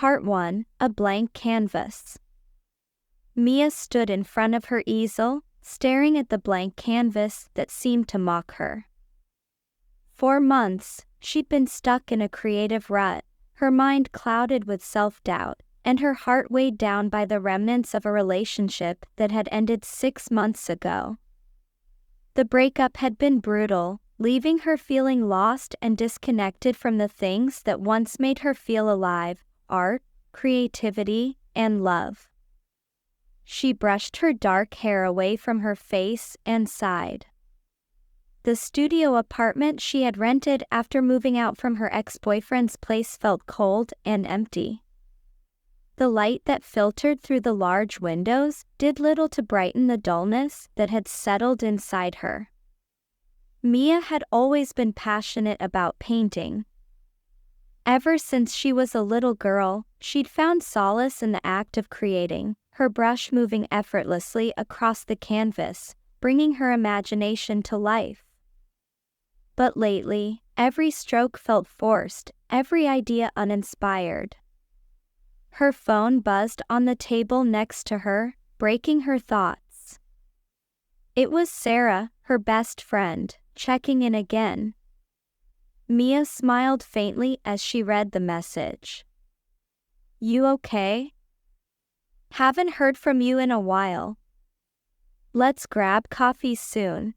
Part 1, A Blank Canvas. Mia stood in front of her easel, staring at the blank canvas that seemed to mock her. For months, she'd been stuck in a creative rut, her mind clouded with self-doubt, and her heart weighed down by the remnants of a relationship that had ended 6 months ago. The breakup had been brutal, leaving her feeling lost and disconnected from the things that once made her feel alive: art, creativity, and love. She brushed her dark hair away from her face and sighed. The studio apartment she had rented after moving out from her ex-boyfriend's place felt cold and empty. The light that filtered through the large windows did little to brighten the dullness that had settled inside her. Mia had always been passionate about painting. Ever since she was a little girl, she'd found solace in the act of creating, her brush moving effortlessly across the canvas, bringing her imagination to life. But lately, every stroke felt forced, every idea uninspired. Her phone buzzed on the table next to her, breaking her thoughts. It was Sarah, her best friend, checking in again. Mia smiled faintly as she read the message. "You okay? Haven't heard from you in a while. Let's grab coffee soon."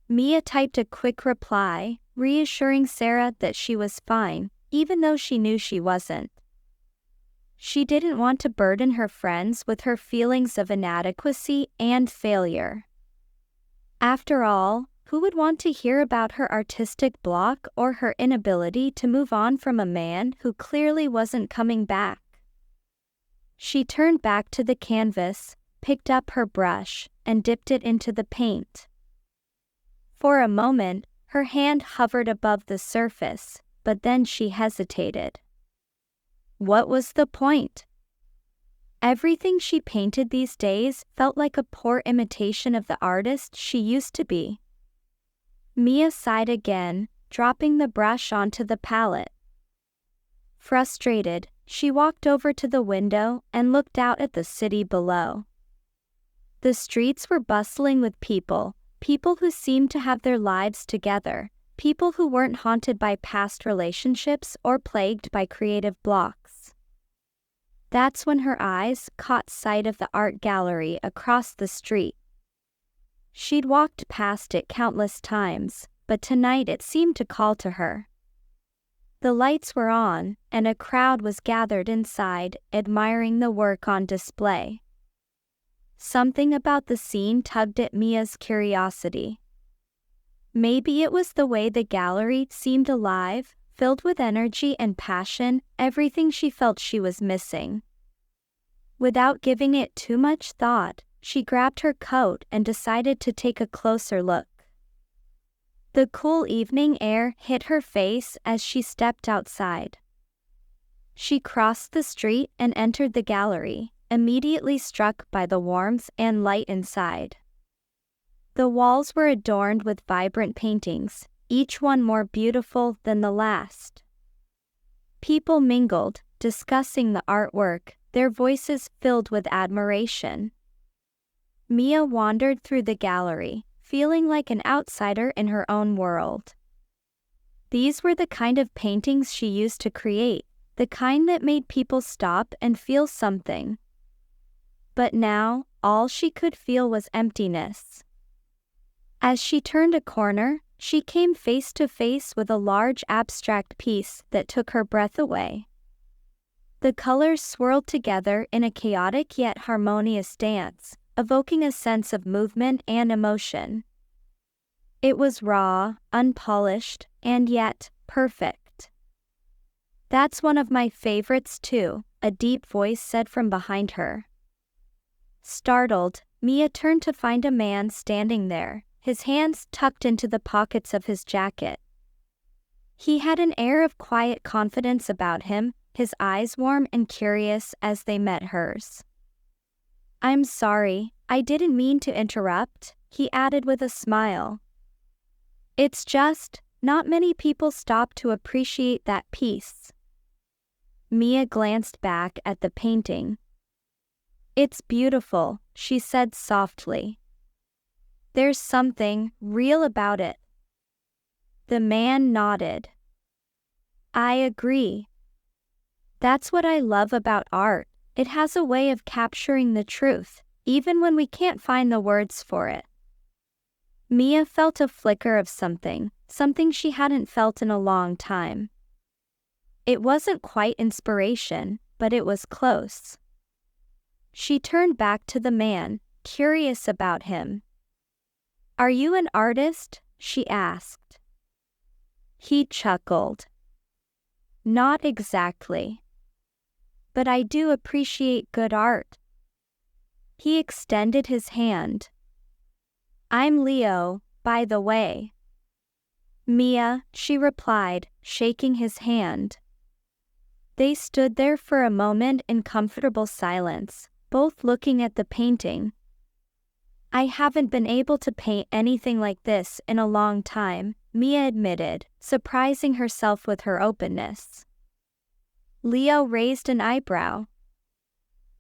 Mia typed a quick reply, reassuring Sarah that she was fine, even though she knew she wasn't. She didn't want to burden her friends with her feelings of inadequacy and failure. After all, who would want to hear about her artistic block or her inability to move on from a man who clearly wasn't coming back? She turned back to the canvas, picked up her brush, and dipped it into the paint. For a moment, her hand hovered above the surface, but then she hesitated. What was the point? Everything she painted these days felt like a poor imitation of the artist she used to be. Mia sighed again, dropping the brush onto the palette. Frustrated, she walked over to the window and looked out at the city below. The streets were bustling with people who seemed to have their lives together, people who weren't haunted by past relationships or plagued by creative blocks. That's when her eyes caught sight of the art gallery across the street. She'd walked past it countless times, but tonight it seemed to call to her. The lights were on, and a crowd was gathered inside, admiring the work on display. Something about the scene tugged at Mia's curiosity. Maybe it was the way the gallery seemed alive, filled with energy and passion, everything she felt she was missing. Without giving it too much thought, she grabbed her coat and decided to take a closer look. The cool evening air hit her face as she stepped outside. She crossed the street and entered the gallery, immediately struck by the warmth and light inside. The walls were adorned with vibrant paintings, each one more beautiful than the last. People mingled, discussing the artwork, their voices filled with admiration. Mia wandered through the gallery, feeling like an outsider in her own world. These were the kind of paintings she used to create, the kind that made people stop and feel something. But now, all she could feel was emptiness. As she turned a corner, she came face to face with a large abstract piece that took her breath away. The colors swirled together in a chaotic yet harmonious dance, evoking a sense of movement and emotion. It was raw, unpolished, and yet perfect. "That's one of my favorites too," a deep voice said from behind her. Startled, Mia turned to find a man standing there, his hands tucked into the pockets of his jacket. He had an air of quiet confidence about him, his eyes warm and curious as they met hers. "I'm sorry, I didn't mean to interrupt," he added with a smile. "It's just, not many people stop to appreciate that piece." Mia glanced back at the painting. "It's beautiful," she said softly. "There's something real about it." The man nodded. "I agree. That's what I love about art. It has a way of capturing the truth, even when we can't find the words for it." Mia felt a flicker of something she hadn't felt in a long time. It wasn't quite inspiration, but it was close. She turned back to the man, curious about him. "Are you an artist?" she asked. He chuckled. "Not exactly. But I do appreciate good art." He extended his hand. "I'm Leo, by the way." "Mia," she replied, shaking his hand. They stood there for a moment in comfortable silence, both looking at the painting. "I haven't been able to paint anything like this in a long time," Mia admitted, surprising herself with her openness. Leo raised an eyebrow.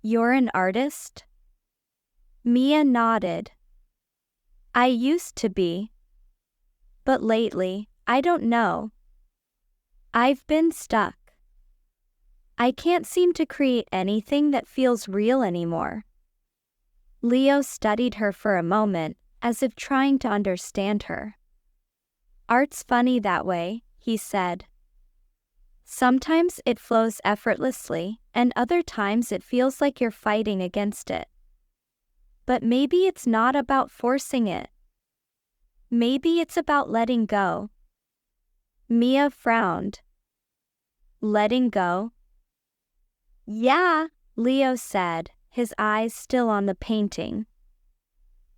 "You're an artist?" Mia nodded. "I used to be. But lately, I don't know. I've been stuck. I can't seem to create anything that feels real anymore." Leo studied her for a moment, as if trying to understand her. "Art's funny that way," he said. "Sometimes it flows effortlessly, and other times it feels like you're fighting against it. But maybe it's not about forcing it. Maybe it's about letting go." Mia frowned. "Letting go?" "Yeah," Leo said, his eyes still on the painting.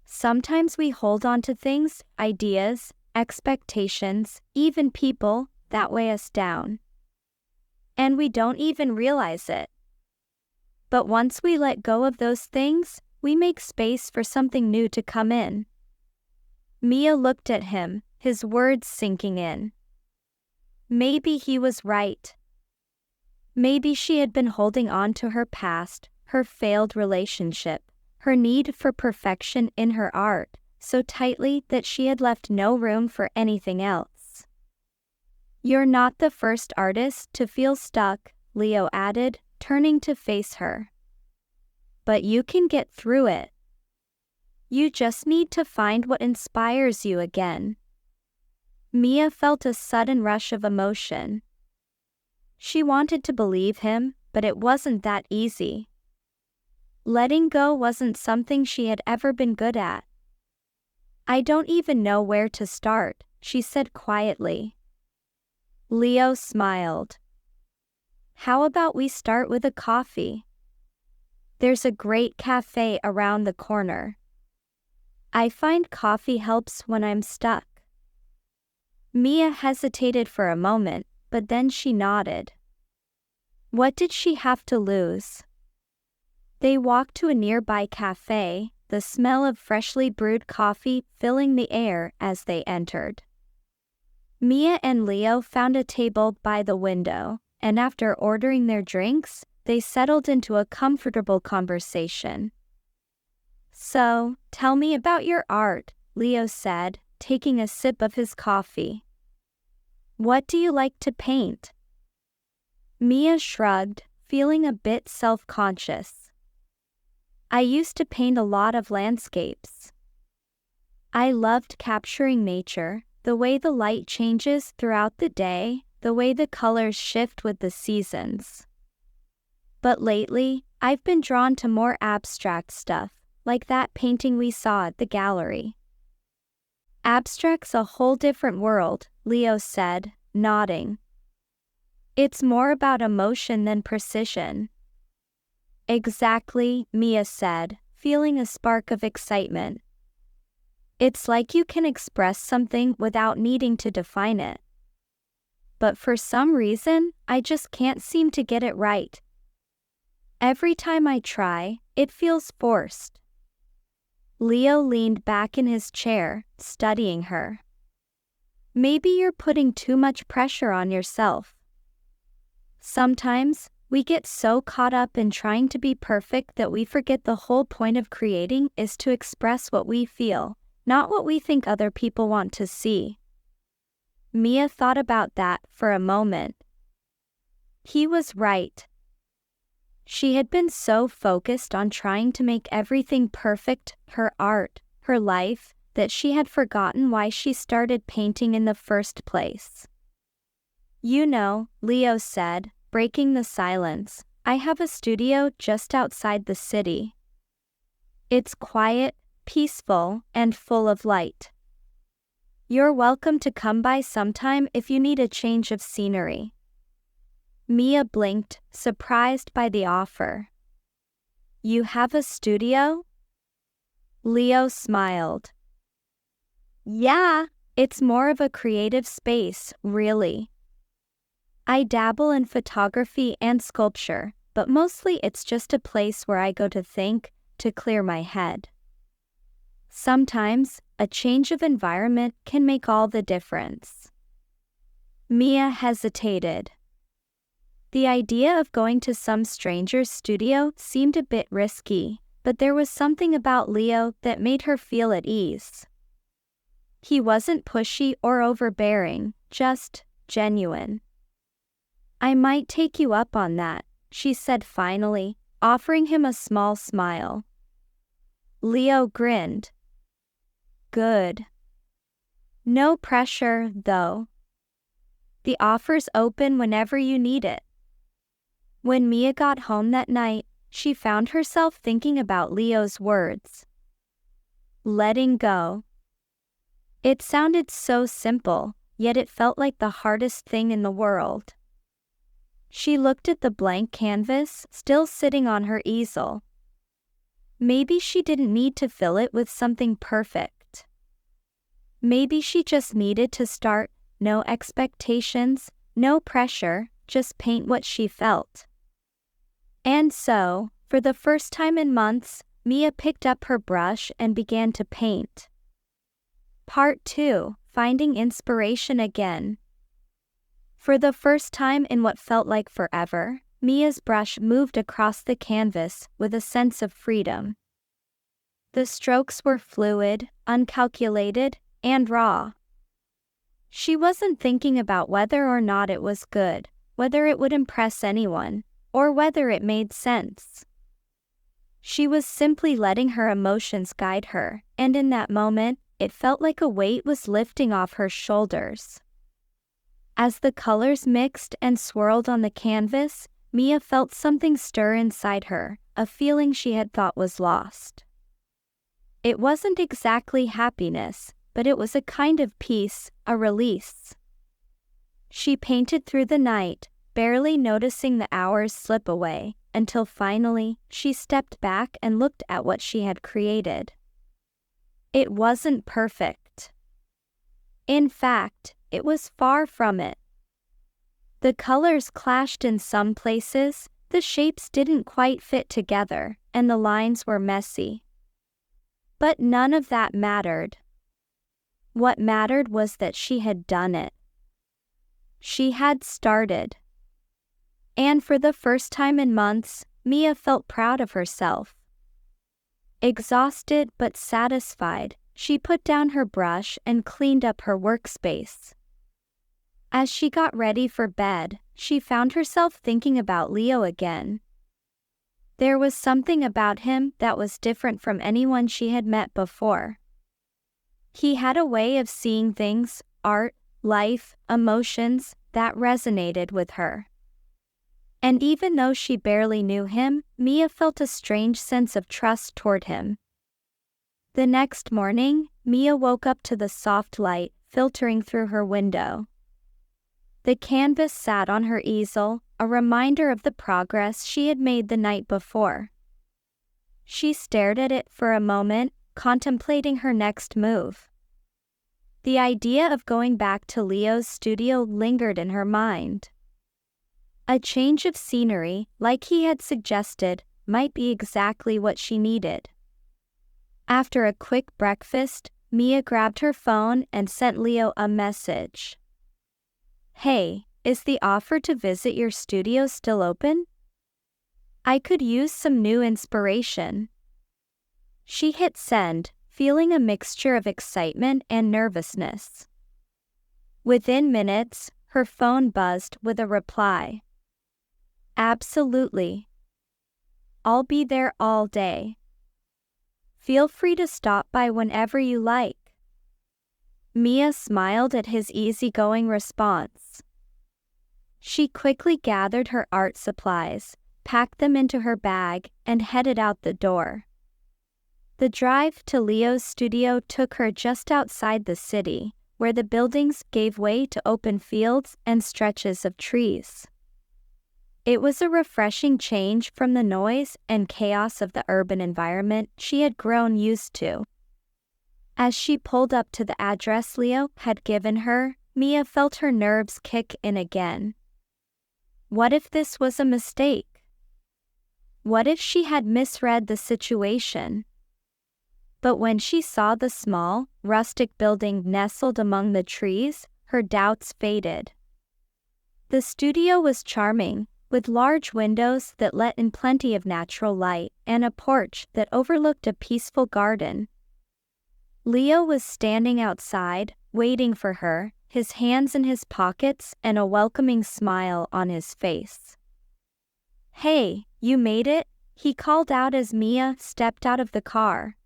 "Sometimes we hold on to things, ideas, expectations, even people, that weigh us down. And we don't even realize it. But once we let go of those things, we make space for something new to come in." Mia looked at him, his words sinking in. Maybe he was right. Maybe she had been holding on to her past, her failed relationship, her need for perfection in her art, so tightly that she had left no room for anything else. "You're not the first artist to feel stuck," Leo added, turning to face her. "But you can get through it. You just need to find what inspires you again." Mia felt a sudden rush of emotion. She wanted to believe him, but it wasn't that easy. Letting go wasn't something she had ever been good at. "I don't even know where to start," she said quietly. Leo smiled. "How about we start with a coffee? There's a great cafe around the corner. I find coffee helps when I'm stuck." Mia hesitated for a moment, but then she nodded. What did she have to lose? They walked to a nearby cafe, the smell of freshly brewed coffee filling the air as they entered. Mia and Leo found a table by the window, and after ordering their drinks, they settled into a comfortable conversation. "So, tell me about your art," Leo said, taking a sip of his coffee. "What do you like to paint?" Mia shrugged, feeling a bit self-conscious. "I used to paint a lot of landscapes. I loved capturing nature, the way the light changes throughout the day, the way the colors shift with the seasons. But lately, I've been drawn to more abstract stuff, like that painting we saw at the gallery." "Abstract's a whole different world," Leo said, nodding. "It's more about emotion than precision." "Exactly," Mia said, feeling a spark of excitement. "It's like you can express something without needing to define it. But for some reason, I just can't seem to get it right. Every time I try, it feels forced." Leo leaned back in his chair, studying her. "Maybe you're putting too much pressure on yourself. Sometimes, We get so caught up in trying to be perfect that we forget the whole point of creating is to express what we feel, not what we think other people want to see. Mia thought about that for a moment. He was right. She had been so focused on trying to make everything perfect, her art, her life, that she had forgotten why she started painting in the first place. You know, Leo said, breaking the silence, I have a studio just outside the city. It's quiet, peaceful, and full of light. You're welcome to come by sometime if you need a change of scenery. Mia blinked, surprised by the offer. You have a studio? Leo smiled. Yeah, it's more of a creative space, really. I dabble in photography and sculpture, but mostly it's just a place where I go to think, to clear my head. Sometimes, a change of environment can make all the difference. Mia hesitated. The idea of going to some stranger's studio seemed a bit risky, but there was something about Leo that made her feel at ease. He wasn't pushy or overbearing, just genuine. I might take you up on that, she said finally, offering him a small smile. Leo grinned. Good. No pressure, though. The offer's open whenever you need it. When Mia got home that night, she found herself thinking about Leo's words. Letting go. It sounded so simple, yet it felt like the hardest thing in the world. She looked at the blank canvas still sitting on her easel. Maybe she didn't need to fill it with something perfect. Maybe she just needed to start, no expectations, no pressure, just paint what she felt. And so, for the first time in months, Mia picked up her brush and began to paint. Part 2, Finding Inspiration Again. For the first time in what felt like forever, Mia's brush moved across the canvas with a sense of freedom. The strokes were fluid, uncalculated, and raw. She wasn't thinking about whether or not it was good, whether it would impress anyone, or whether it made sense. She was simply letting her emotions guide her, and in that moment, it felt like a weight was lifting off her shoulders. As the colors mixed and swirled on the canvas, Mia felt something stir inside her, a feeling she had thought was lost. It wasn't exactly happiness, but it was a kind of peace, a release. She painted through the night, barely noticing the hours slip away, until finally, she stepped back and looked at what she had created. It wasn't perfect. In fact, it was far from it. The colors clashed in some places, the shapes didn't quite fit together, and the lines were messy. But none of that mattered. What mattered was that she had done it. She had started. And for the first time in months, Mia felt proud of herself. Exhausted but satisfied, she put down her brush and cleaned up her workspace. As she got ready for bed, she found herself thinking about Leo again. There was something about him that was different from anyone she had met before. He had a way of seeing things, art, life, emotions, that resonated with her. And even though she barely knew him, Mia felt a strange sense of trust toward him. The next morning, Mia woke up to the soft light filtering through her window. The canvas sat on her easel, a reminder of the progress she had made the night before. She stared at it for a moment, contemplating her next move. The idea of going back to Leo's studio lingered in her mind. A change of scenery, like he had suggested, might be exactly what she needed. After a quick breakfast, Mia grabbed her phone and sent Leo a message. Hey, is the offer to visit your studio still open? I could use some new inspiration. She hit send, feeling a mixture of excitement and nervousness. Within minutes, her phone buzzed with a reply. Absolutely. I'll be there all day. Feel free to stop by whenever you like. Mia smiled at his easygoing response. She quickly gathered her art supplies, packed them into her bag, and headed out the door. The drive to Leo's studio took her just outside the city, where the buildings gave way to open fields and stretches of trees. It was a refreshing change from the noise and chaos of the urban environment she had grown used to. As she pulled up to the address Leo had given her, Mia felt her nerves kick in again. What if this was a mistake? What if she had misread the situation? But when she saw the small, rustic building nestled among the trees, her doubts faded. The studio was charming, with large windows that let in plenty of natural light and a porch that overlooked a peaceful garden. Leo was standing outside, waiting for her, his hands in his pockets and a welcoming smile on his face. "Hey, you made it?" he called out as Mia stepped out of the car.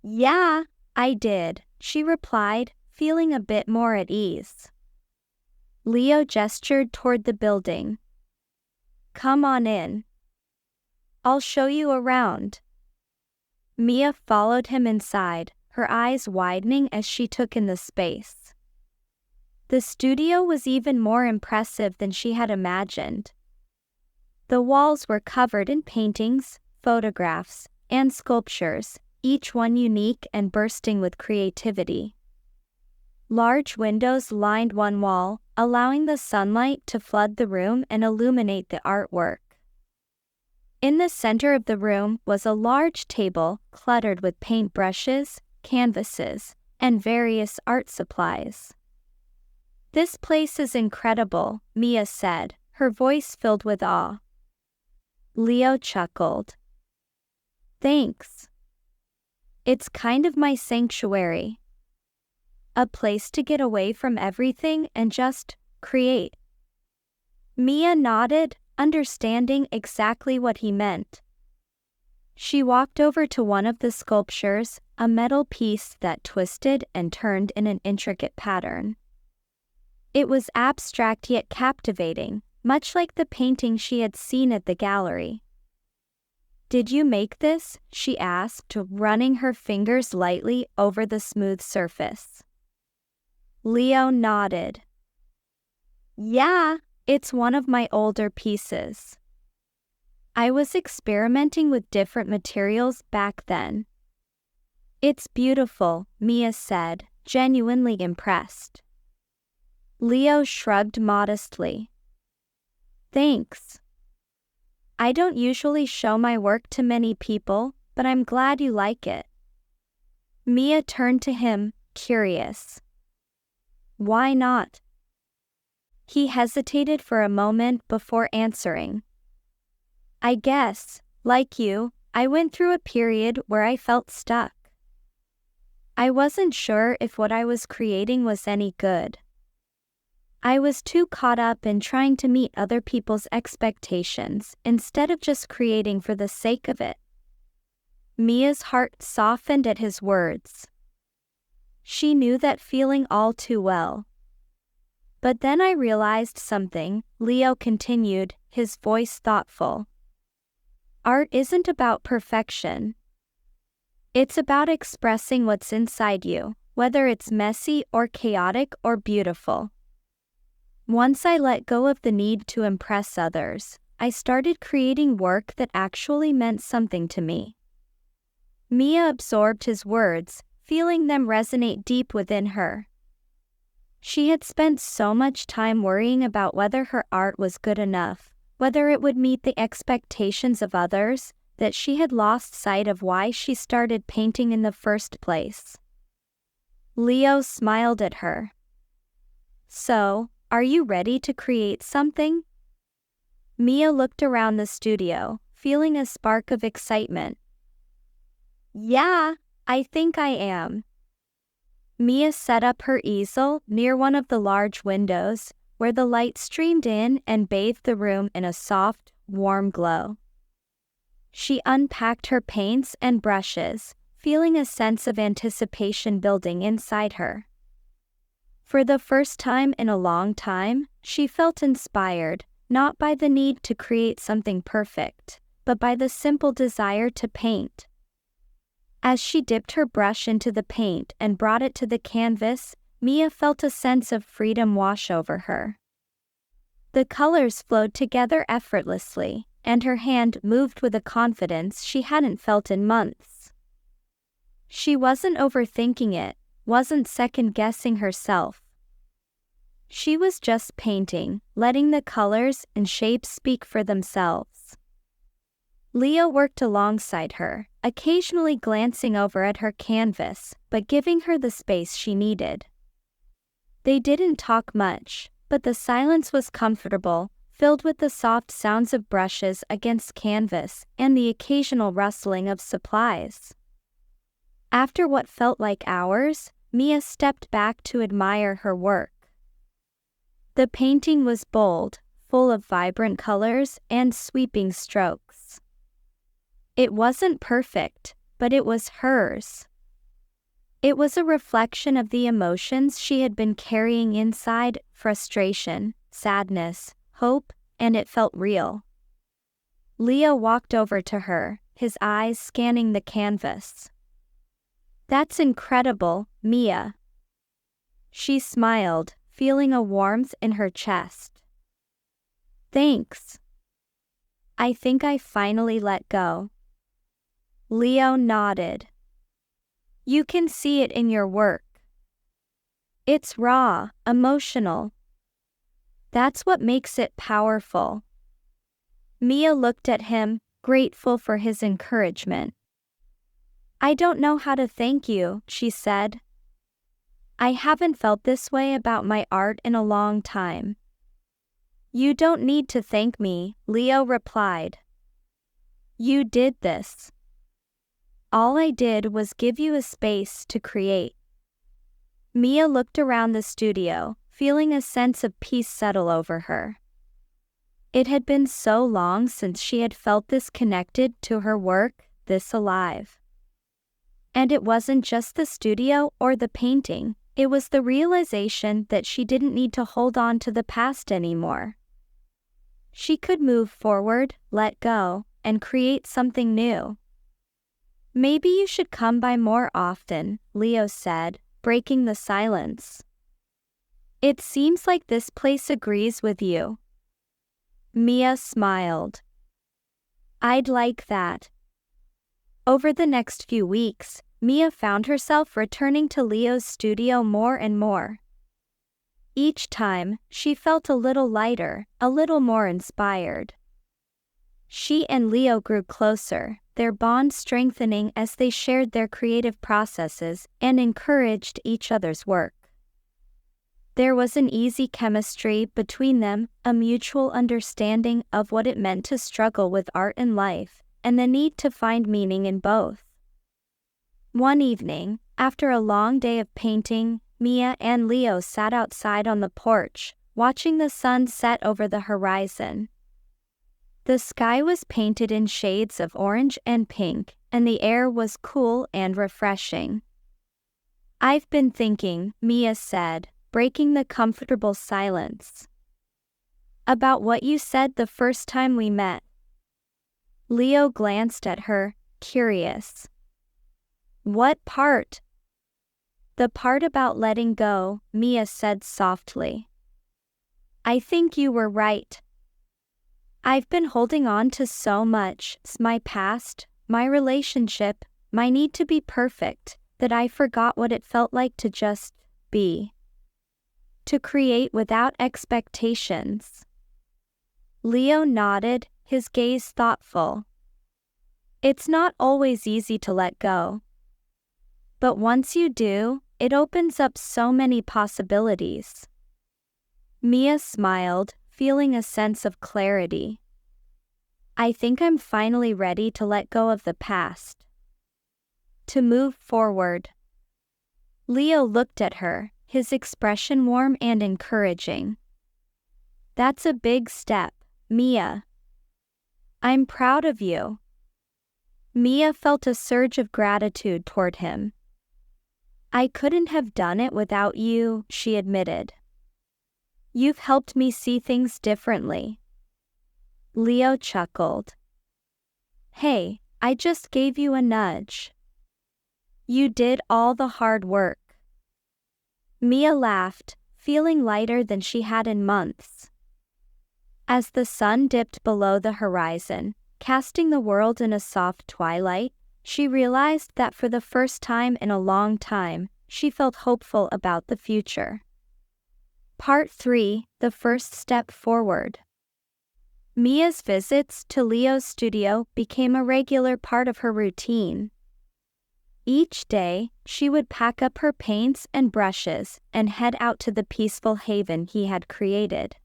"Yeah, I did," she replied, feeling a bit more at ease. Leo gestured toward the building. "Come on in. I'll show you around." Mia followed him inside, her eyes widening as she took in the space. The studio was even more impressive than she had imagined. The walls were covered in paintings, photographs, and sculptures, each one unique and bursting with creativity. Large windows lined one wall, allowing the sunlight to flood the room and illuminate the artwork. In the center of the room was a large table cluttered with paintbrushes, canvases, and various art supplies. "This place is incredible," Mia said, her voice filled with awe. Leo chuckled. "Thanks. It's kind of my sanctuary. A place to get away from everything and just create." Mia nodded, understanding exactly what he meant. She walked over to one of the sculptures, a metal piece that twisted and turned in an intricate pattern. It was abstract yet captivating, much like the painting she had seen at the gallery. "Did you make this?" she asked, running her fingers lightly over the smooth surface. Leo nodded. "Yeah, it's one of my older pieces. I was experimenting with different materials back then." "It's beautiful," Mia said, genuinely impressed. Leo shrugged modestly. "Thanks. I don't usually show my work to many people, but I'm glad you like it." Mia turned to him, curious. "Why not?" He hesitated for a moment before answering. "I guess, like you, I went through a period where I felt stuck. I wasn't sure if what I was creating was any good. I was too caught up in trying to meet other people's expectations instead of just creating for the sake of it." Mia's heart softened at his words. She knew that feeling all too well. "But then I realized something," Leo continued, his voice thoughtful. "Art isn't about perfection. It's about expressing what's inside you, whether it's messy or chaotic or beautiful. Once I let go of the need to impress others, I started creating work that actually meant something to me." Mia absorbed his words, feeling them resonate deep within her. She had spent so much time worrying about whether her art was good enough, whether it would meet the expectations of others, that she had lost sight of why she started painting in the first place. Leo smiled at her. "So, are you ready to create something?" Mia looked around the studio, feeling a spark of excitement. Yeah, I think I am. Mia set up her easel near one of the large windows, where the light streamed in and bathed the room in a soft, warm glow. She unpacked her paints and brushes, feeling a sense of anticipation building inside her. For the first time in a long time, she felt inspired, not by the need to create something perfect, but by the simple desire to paint. As she dipped her brush into the paint and brought it to the canvas, Mia felt a sense of freedom wash over her. The colors flowed together effortlessly, and her hand moved with a confidence she hadn't felt in months. She wasn't overthinking it, wasn't second-guessing herself. She was just painting, letting the colors and shapes speak for themselves. Leo worked alongside her, occasionally glancing over at her canvas, but giving her the space she needed. They didn't talk much, but the silence was comfortable, filled with the soft sounds of brushes against canvas and the occasional rustling of supplies. After what felt like hours, Mia stepped back to admire her work. The painting was bold, full of vibrant colors and sweeping strokes. It wasn't perfect, but it was hers. It was a reflection of the emotions she had been carrying inside: frustration, sadness, hope, and it felt real. Leo walked over to her, his eyes scanning the canvas. "That's incredible, Mia." She smiled, feeling a warmth in her chest. "Thanks. I think I finally let go." Leo nodded. "You can see it in your work. It's raw, emotional. That's what makes it powerful." Mia looked at him, grateful for his encouragement. "I don't know how to thank you," she said. "I haven't felt this way about my art in a long time." "You don't need to thank me," Leo replied. "You did this. All I did was give you a space to create." Mia looked around the studio, feeling a sense of peace settle over her. It had been so long since she had felt this connected to her work, this alive. And it wasn't just the studio or the painting, it was the realization that she didn't need to hold on to the past anymore. She could move forward, let go, and create something new. "Maybe you should come by more often," Leo said, breaking the silence. "It seems like this place agrees with you." Mia smiled. "I'd like that." Over the next few weeks, Mia found herself returning to Leo's studio more and more. Each time, she felt a little lighter, a little more inspired. She and Leo grew closer, their bond strengthening as they shared their creative processes and encouraged each other's work. There was an easy chemistry between them, a mutual understanding of what it meant to struggle with art and life, and the need to find meaning in both. One evening, after a long day of painting, Mia and Leo sat outside on the porch, watching the sun set over the horizon. The sky was painted in shades of orange and pink, and the air was cool and refreshing. "I've been thinking," Mia said, breaking the comfortable silence, "about what you said the first time we met." Leo glanced at her, curious. "What part?" "The part about letting go," Mia said softly. "I think you were right. I've been holding on to so much, my past, my relationship, my need to be perfect, that I forgot what it felt like to just be. To create without expectations." Leo nodded, his gaze thoughtful. "It's not always easy to let go. But once you do, it opens up so many possibilities." Mia smiled, feeling a sense of clarity. I think I'm finally ready to let go of the past. To move forward. Leo looked at her, his expression warm and encouraging. That's a big step, Mia. I'm proud of you. Mia felt a surge of gratitude toward him. I couldn't have done it without you, she admitted. You've helped me see things differently. Leo chuckled. Hey, I just gave you a nudge. You did all the hard work. Mia laughed, feeling lighter than she had in months. As the sun dipped below the horizon, casting the world in a soft twilight, she realized that for the first time in a long time, she felt hopeful about the future. Part 3: The First Step Forward. Mia's visits to Leo's studio became a regular part of her routine. Each day, she would pack up her paints and brushes and head out to the peaceful haven he had created.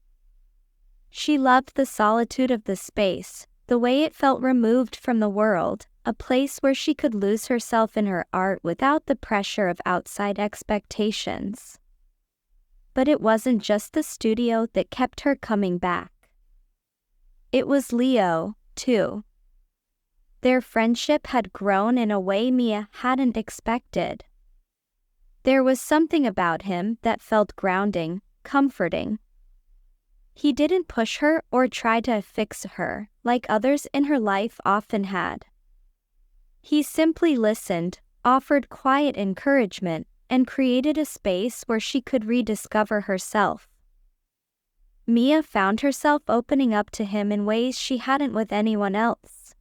She loved the solitude of the space, the way it felt removed from the world, a place where she could lose herself in her art without the pressure of outside expectations. But it wasn't just the studio that kept her coming back. It was Leo, too. Their friendship had grown in a way Mia hadn't expected. There was something about him that felt grounding, comforting. He didn't push her or try to fix her, like others in her life often had. He simply listened, offered quiet encouragement, and created a space where she could rediscover herself. Mia found herself opening up to him in ways she hadn't with anyone else.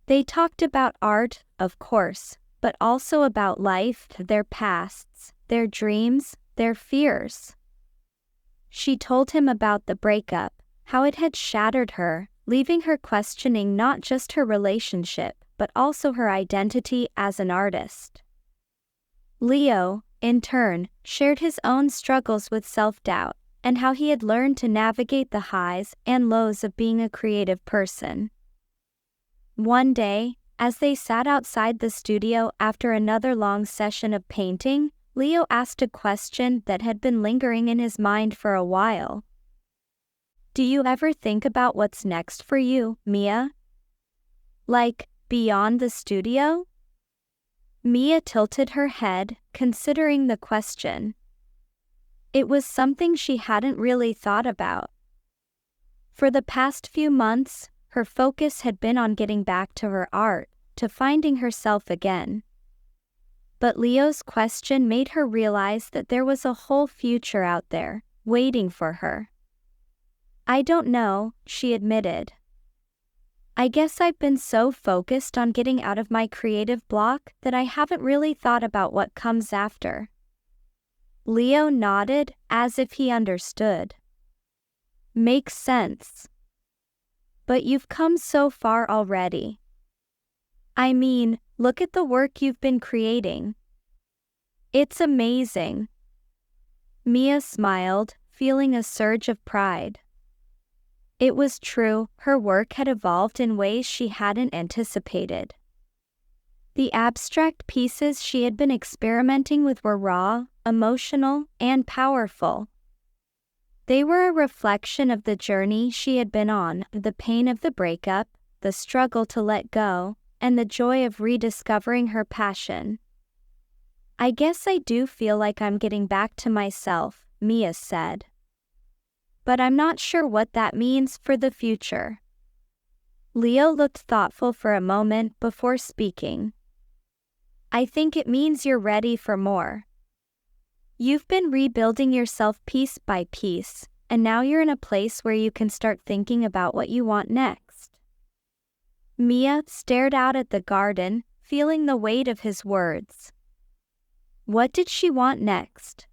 They talked about art, of course, but also about life, their pasts, their dreams, their fears. She told him about the breakup, how it had shattered her, leaving her questioning not just her relationship, but also her identity as an artist. Leo, in turn, shared his own struggles with self-doubt, and how he had learned to navigate the highs and lows of being a creative person. One day, as they sat outside the studio after another long session of painting, Leo asked a question that had been lingering in his mind for a while. Do you ever think about what's next for you, Mia? Like, beyond the studio? Mia tilted her head, considering the question. It was something she hadn't really thought about. For the past few months, her focus had been on getting back to her art, to finding herself again. But Leo's question made her realize that there was a whole future out there, waiting for her. I don't know, she admitted. I guess I've been so focused on getting out of my creative block that I haven't really thought about what comes after. Leo nodded, as if he understood. Makes sense. But you've come so far already. I mean, look at the work you've been creating. It's amazing. Mia smiled, feeling a surge of pride. It was true, her work had evolved in ways she hadn't anticipated. The abstract pieces she had been experimenting with were raw, emotional, and powerful. They were a reflection of the journey she had been on, the pain of the breakup, the struggle to let go, and the joy of rediscovering her passion. I guess I do feel like I'm getting back to myself, Mia said. But I'm not sure what that means for the future. Leo looked thoughtful for a moment before speaking. I think it means you're ready for more. You've been rebuilding yourself piece by piece, and now you're in a place where you can start thinking about what you want next. Mia stared out at the garden, feeling the weight of his words. What did she want next?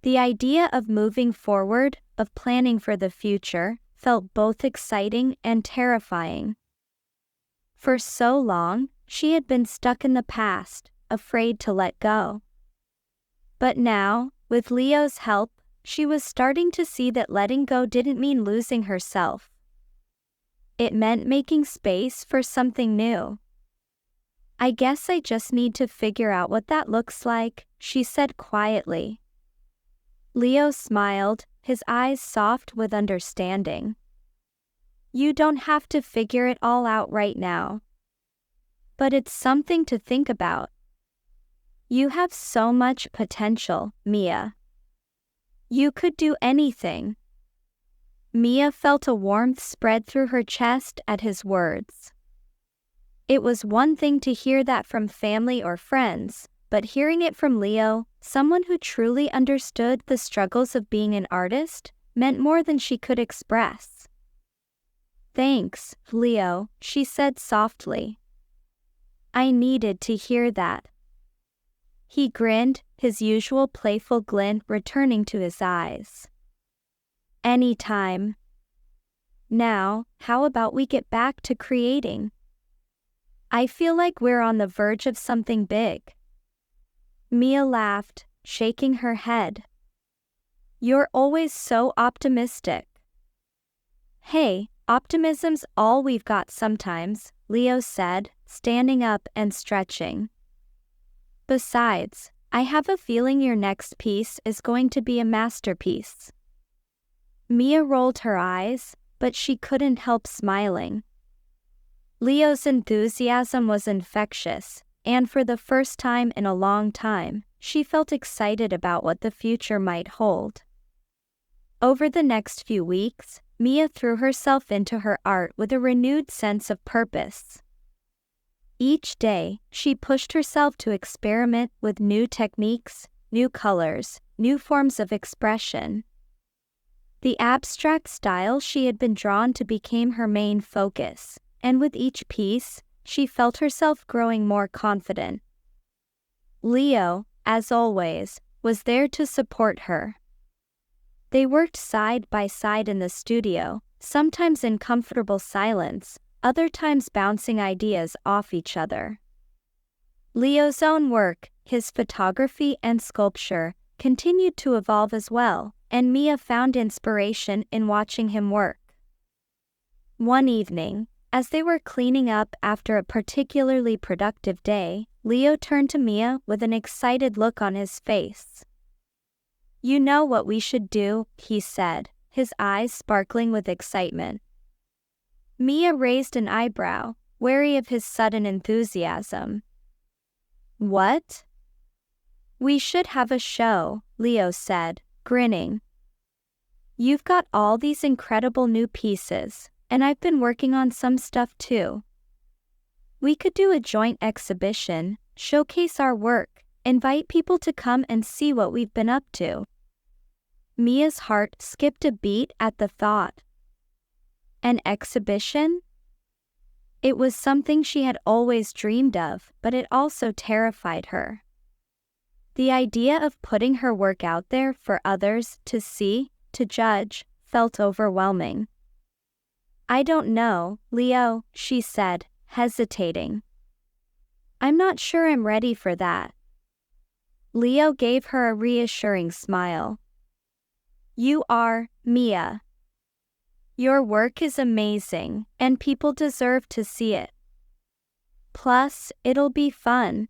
The idea of moving forward, of planning for the future, felt both exciting and terrifying. For so long, she had been stuck in the past, afraid to let go. But now, with Leo's help, she was starting to see that letting go didn't mean losing herself. It meant making space for something new. I guess I just need to figure out what that looks like, she said quietly. Leo smiled, his eyes soft with understanding. You don't have to figure it all out right now. But it's something to think about. You have so much potential, Mia. You could do anything. Mia felt a warmth spread through her chest at his words. It was one thing to hear that from family or friends, but hearing it from Leo, someone who truly understood the struggles of being an artist, meant more than she could express. Thanks, Leo, she said softly. I needed to hear that. He grinned, his usual playful glint returning to his eyes. Anytime. Now, how about we get back to creating? I feel like we're on the verge of something big. Mia laughed, shaking her head. You're always so optimistic. Hey, optimism's all we've got sometimes, Leo said, standing up and stretching. Besides, I have a feeling your next piece is going to be a masterpiece. Mia rolled her eyes, but she couldn't help smiling. Leo's enthusiasm was infectious, and for the first time in a long time, she felt excited about what the future might hold. Over the next few weeks, Mia threw herself into her art with a renewed sense of purpose. Each day, she pushed herself to experiment with new techniques, new colors, new forms of expression. The abstract style she had been drawn to became her main focus, and with each piece, she felt herself growing more confident. Leo, as always, was there to support her. They worked side by side in the studio, sometimes in comfortable silence, other times bouncing ideas off each other. Leo's own work, his photography and sculpture, continued to evolve as well, and Mia found inspiration in watching him work. One evening, as they were cleaning up after a particularly productive day, Leo turned to Mia with an excited look on his face. You know what we should do, he said, his eyes sparkling with excitement. Mia raised an eyebrow, wary of his sudden enthusiasm. What? We should have a show, Leo said, grinning. You've got all these incredible new pieces, and I've been working on some stuff too. We could do a joint exhibition, showcase our work, invite people to come and see what we've been up to. Mia's heart skipped a beat at the thought. An exhibition? It was something she had always dreamed of, but it also terrified her. The idea of putting her work out there for others to see, to judge, felt overwhelming. I don't know, Leo, she said, hesitating. I'm not sure I'm ready for that. Leo gave her a reassuring smile. You are, Mia. Your work is amazing, and people deserve to see it. Plus, it'll be fun.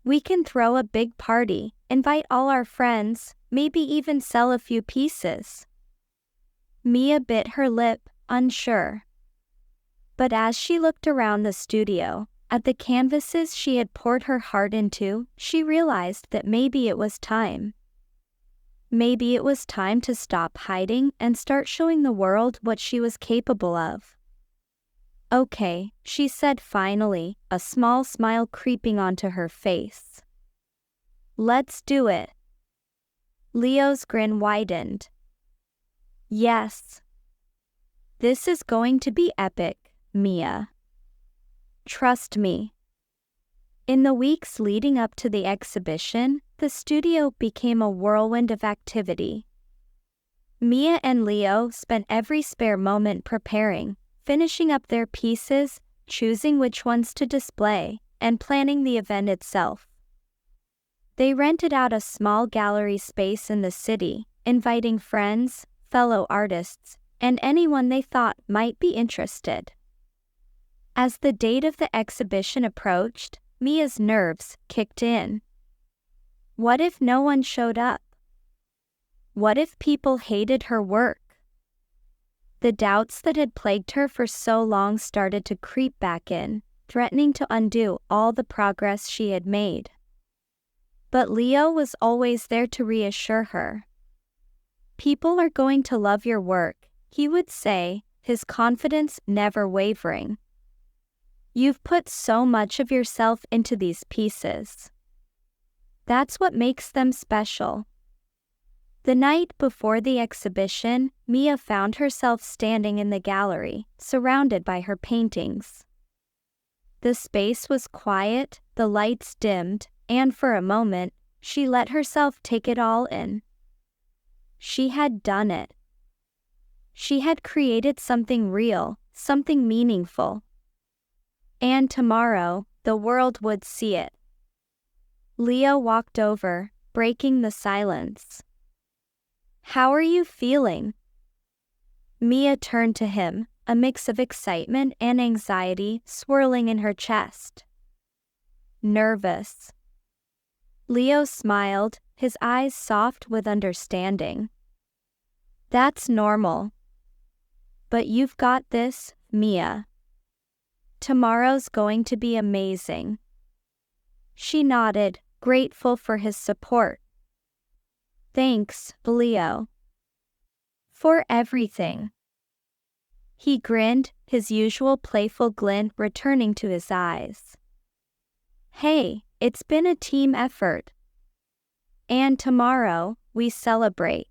We can throw a big party, invite all our friends, maybe even sell a few pieces. Mia bit her lip, unsure. But as she looked around the studio, at the canvases she had poured her heart into, she realized that maybe it was time. Maybe it was time to stop hiding and start showing the world what she was capable of. Okay, she said finally, a small smile creeping onto her face. Let's do it. Leo's grin widened. Yes. This is going to be epic, Mia. Trust me. In the weeks leading up to the exhibition, the studio became a whirlwind of activity. Mia and Leo spent every spare moment preparing, finishing up their pieces, choosing which ones to display, and planning the event itself. They rented out a small gallery space in the city, inviting friends, fellow artists, and anyone they thought might be interested. As the date of the exhibition approached, Mia's nerves kicked in. What if no one showed up? What if people hated her work? The doubts that had plagued her for so long started to creep back in, threatening to undo all the progress she had made. But Leo was always there to reassure her. People are going to love your work, he would say, his confidence never wavering. You've put so much of yourself into these pieces. That's what makes them special. The night before the exhibition, Mia found herself standing in the gallery, surrounded by her paintings. The space was quiet, the lights dimmed, and for a moment, she let herself take it all in. She had done it. She had created something real, something meaningful. And tomorrow, the world would see it. Leo walked over, breaking the silence. How are you feeling? Mia turned to him, a mix of excitement and anxiety swirling in her chest. Nervous. Leo smiled, his eyes soft with understanding. That's normal. But you've got this, Mia. Tomorrow's going to be amazing. She nodded, grateful for his support. Thanks, Leo. For everything. He grinned, his usual playful glint returning to his eyes. Hey, it's been a team effort. And tomorrow, we celebrate.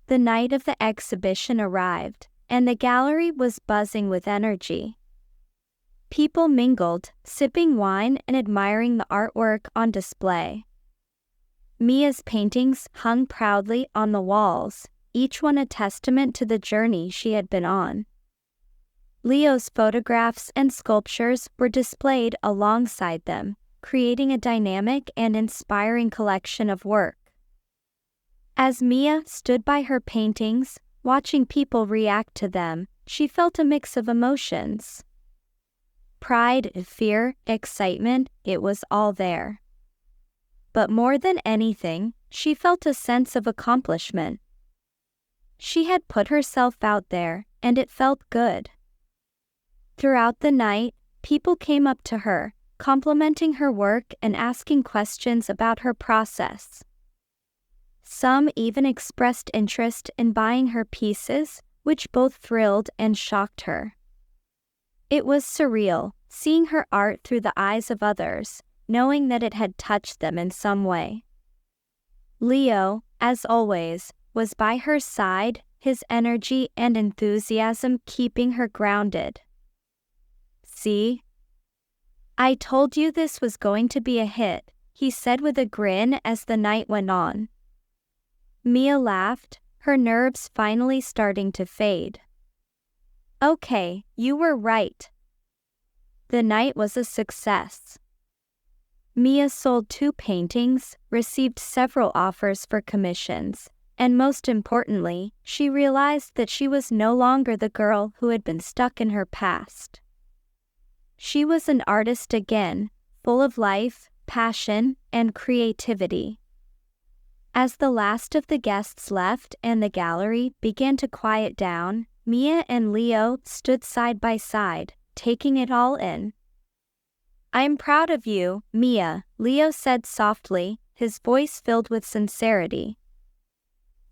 The night of the exhibition arrived, and the gallery was buzzing with energy. People mingled, sipping wine and admiring the artwork on display. Mia's paintings hung proudly on the walls, each one a testament to the journey she had been on. Leo's photographs and sculptures were displayed alongside them, creating a dynamic and inspiring collection of work. As Mia stood by her paintings, watching people react to them, she felt a mix of emotions. Pride, fear, excitement, it was all there. But more than anything, she felt a sense of accomplishment. She had put herself out there, and it felt good. Throughout the night, people came up to her, complimenting her work and asking questions about her process. Some even expressed interest in buying her pieces, which both thrilled and shocked her. It was surreal, seeing her art through the eyes of others, knowing that it had touched them in some way. Leo, as always, was by her side, his energy and enthusiasm keeping her grounded. See? I told you this was going to be a hit, he said with a grin as the night went on. Mia laughed, her nerves finally starting to fade. Okay, you were right. The night was a success. Mia sold 2 paintings, received several offers for commissions, and most importantly, she realized that she was no longer the girl who had been stuck in her past. She was an artist again, full of life, passion, and creativity. As the last of the guests left and the gallery began to quiet down, Mia and Leo stood side by side, taking it all in. I'm proud of you, Mia, Leo said softly, his voice filled with sincerity.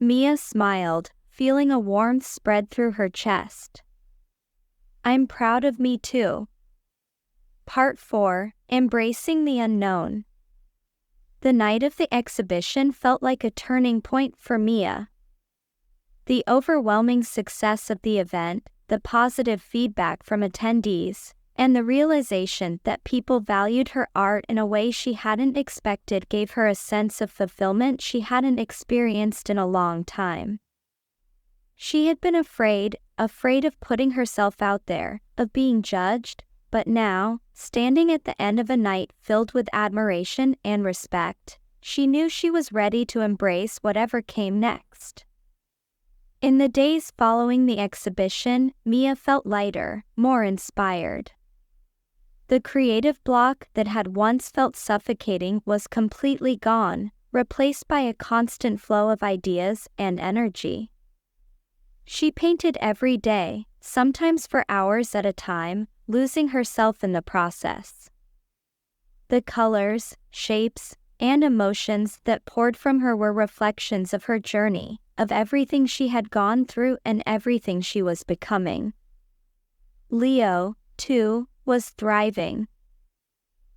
Mia smiled, feeling a warmth spread through her chest. I'm proud of me too. Part 4, Embracing the Unknown. The night of the exhibition felt like a turning point for Mia. The overwhelming success of the event, the positive feedback from attendees, and the realization that people valued her art in a way she hadn't expected gave her a sense of fulfillment she hadn't experienced in a long time. She had been afraid of putting herself out there, of being judged, but now, standing at the end of a night filled with admiration and respect, she knew she was ready to embrace whatever came next. In the days following the exhibition, Mia felt lighter, more inspired. The creative block that had once felt suffocating was completely gone, replaced by a constant flow of ideas and energy. She painted every day, sometimes for hours at a time, losing herself in the process. The colors, shapes, and emotions that poured from her were reflections of her journey, of everything she had gone through and everything she was becoming. Leo, too, was thriving.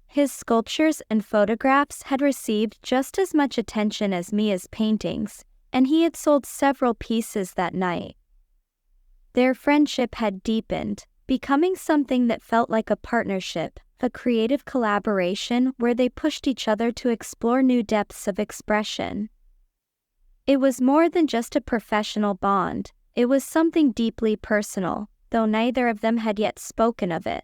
His sculptures and photographs had received just as much attention as Mia's paintings, and he had sold several pieces that night. Their friendship had deepened, becoming something that felt like a partnership, a creative collaboration where they pushed each other to explore new depths of expression. It was more than just a professional bond, it was something deeply personal, though neither of them had yet spoken of it.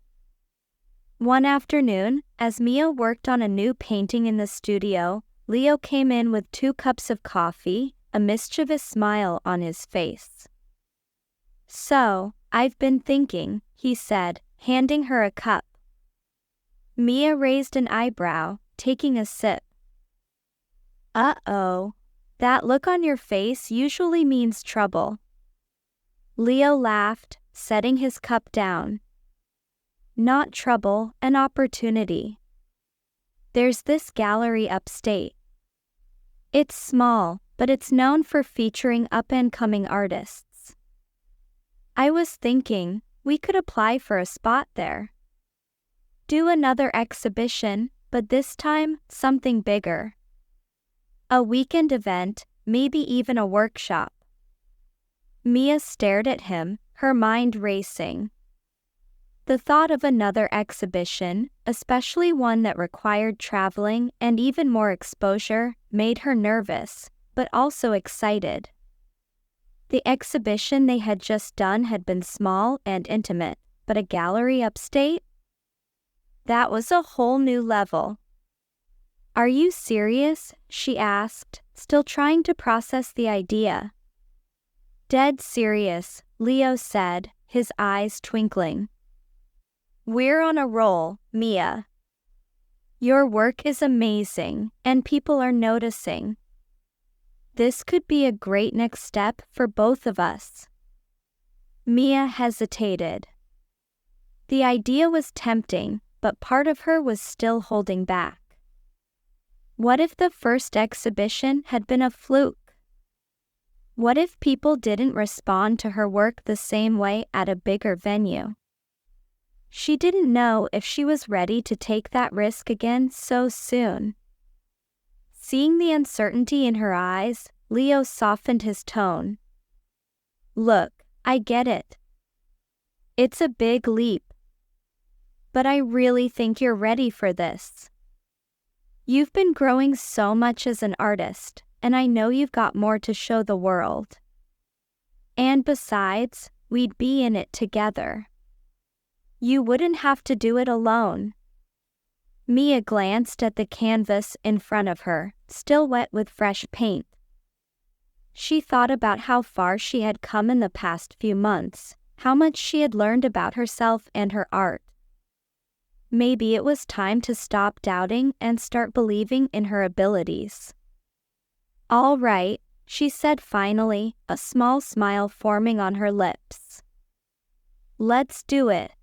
One afternoon, as Mia worked on a new painting in the studio, Leo came in with 2 cups of coffee, a mischievous smile on his face. "So, I've been thinking," he said, handing her a cup. Mia raised an eyebrow, taking a sip. "Uh-oh. That look on your face usually means trouble." Leo laughed, setting his cup down. "Not trouble, an opportunity. There's this gallery upstate. It's small, but it's known for featuring up-and-coming artists. I was thinking, we could apply for a spot there. Do another exhibition, but this time, something bigger. A weekend event, maybe even a workshop." Mia stared at him, her mind racing. The thought of another exhibition, especially one that required traveling and even more exposure, made her nervous, but also excited. The exhibition they had just done had been small and intimate, but a gallery upstate? That was a whole new level. "Are you serious?" she asked, still trying to process the idea. "Dead serious," Leo said, his eyes twinkling. "We're on a roll, Mia. Your work is amazing, and people are noticing. This could be a great next step for both of us." Mia hesitated. The idea was tempting, but part of her was still holding back. What if the first exhibition had been a fluke? What if people didn't respond to her work the same way at a bigger venue? She didn't know if she was ready to take that risk again so soon. Seeing the uncertainty in her eyes, Leo softened his tone. "Look, I get it. It's a big leap. But I really think you're ready for this. You've been growing so much as an artist, and I know you've got more to show the world. And besides, we'd be in it together. You wouldn't have to do it alone." Mia glanced at the canvas in front of her, still wet with fresh paint. She thought about how far she had come in the past few months, how much she had learned about herself and her art. Maybe it was time to stop doubting and start believing in her abilities. "All right," she said finally, a small smile forming on her lips. "Let's do it."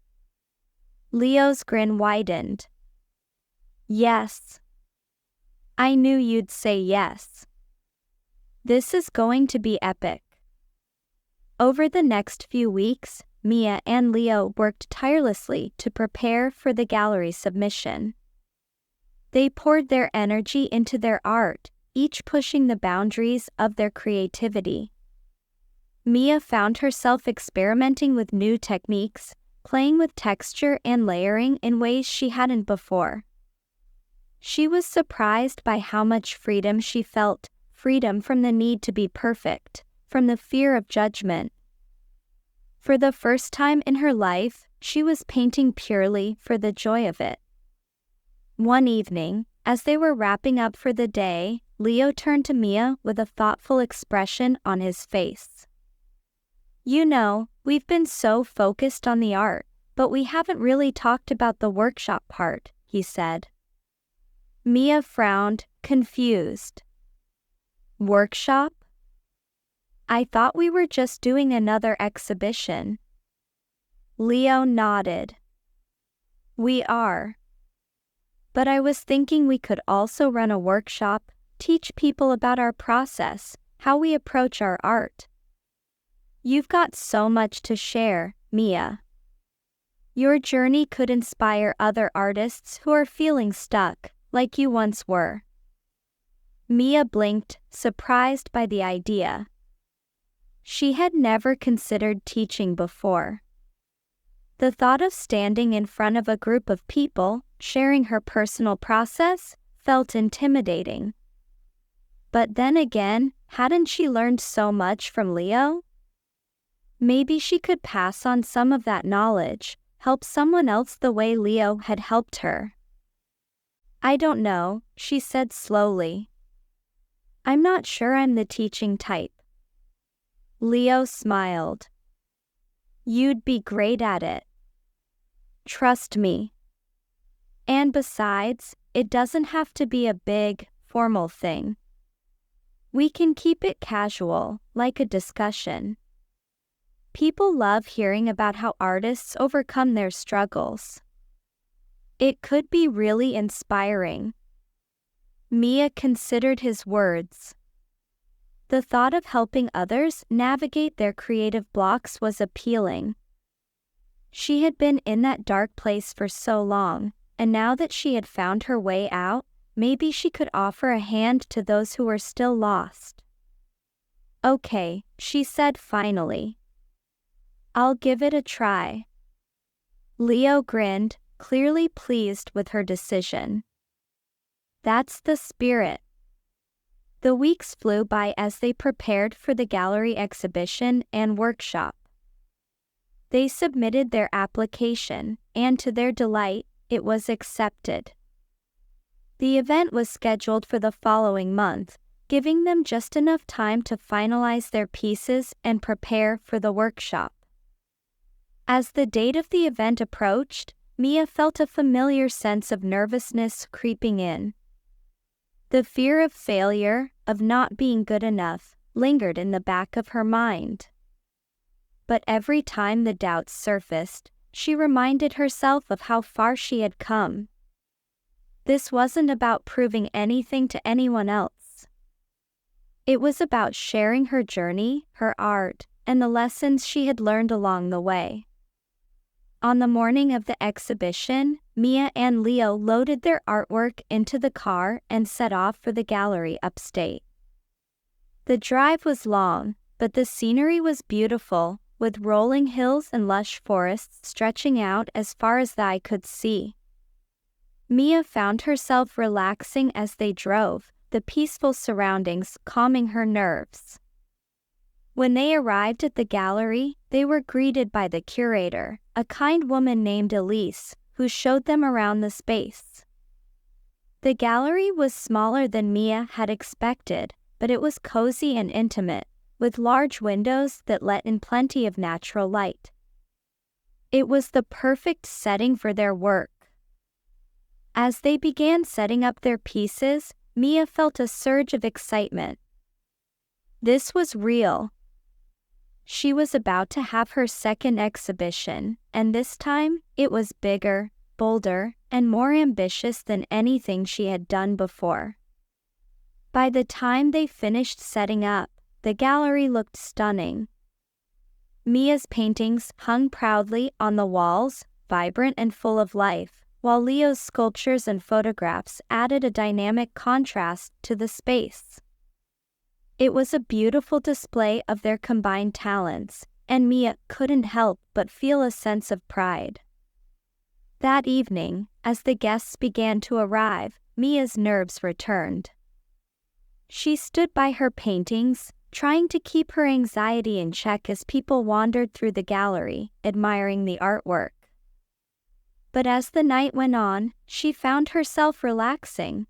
Leo's grin widened. "Yes. I knew you'd say yes. This is going to be epic." Over the next few weeks, Mia and Leo worked tirelessly to prepare for the gallery submission. They poured their energy into their art, each pushing the boundaries of their creativity. Mia found herself experimenting with new techniques, playing with texture and layering in ways she hadn't before. She was surprised by how much freedom she felt, freedom from the need to be perfect, from the fear of judgment. For the first time in her life, she was painting purely for the joy of it. One evening, as they were wrapping up for the day, Leo turned to Mia with a thoughtful expression on his face. We've been so focused on the art, but we haven't really talked about the workshop part, he said. Mia frowned, confused. Workshop? I thought we were just doing another exhibition. Leo nodded. We are. But I was thinking we could also run a workshop, teach people about our process, how we approach our art. You've got so much to share, Mia. Your journey could inspire other artists who are feeling stuck, like you once were. Mia blinked, surprised by the idea. She had never considered teaching before. The thought of standing in front of a group of people, sharing her personal process, felt intimidating. But then again, hadn't she learned so much from Leo? Maybe she could pass on some of that knowledge, help someone else the way Leo had helped her. I don't know, she said slowly. I'm not sure I'm the teaching type. Leo smiled. You'd be great at it. Trust me. And besides, it doesn't have to be a big, formal thing. We can keep it casual, like a discussion. People love hearing about how artists overcome their struggles. It could be really inspiring. Mia considered his words. The thought of helping others navigate their creative blocks was appealing. She had been in that dark place for so long, and now that she had found her way out, maybe she could offer a hand to those who were still lost. Okay, she said finally. I'll give it a try. Leo grinned, clearly pleased with her decision. That's the spirit. The weeks flew by as they prepared for the gallery exhibition and workshop. They submitted their application, and to their delight, it was accepted. The event was scheduled for the following month, giving them just enough time to finalize their pieces and prepare for the workshop. As the date of the event approached, Mia felt a familiar sense of nervousness creeping in. The fear of failure, of not being good enough, lingered in the back of her mind. But every time the doubts surfaced, she reminded herself of how far she had come. This wasn't about proving anything to anyone else. It was about sharing her journey, her art, and the lessons she had learned along the way. On the morning of the exhibition, Mia and Leo loaded their artwork into the car and set off for the gallery upstate. The drive was long, but the scenery was beautiful, with rolling hills and lush forests stretching out as far as the eye could see. Mia found herself relaxing as they drove, the peaceful surroundings calming her nerves. When they arrived at the gallery, they were greeted by the curator, a kind woman named Elise, who showed them around the space. The gallery was smaller than Mia had expected, but it was cozy and intimate, with large windows that let in plenty of natural light. It was the perfect setting for their work. As they began setting up their pieces, Mia felt a surge of excitement. This was real. She was about to have her second exhibition, and this time, it was bigger, bolder, and more ambitious than anything she had done before. By the time they finished setting up, the gallery looked stunning. Mia's paintings hung proudly on the walls, vibrant and full of life, while Leo's sculptures and photographs added a dynamic contrast to the space. It was a beautiful display of their combined talents, and Mia couldn't help but feel a sense of pride. That evening, as the guests began to arrive, Mia's nerves returned. She stood by her paintings, trying to keep her anxiety in check as people wandered through the gallery, admiring the artwork. But as the night went on, she found herself relaxing.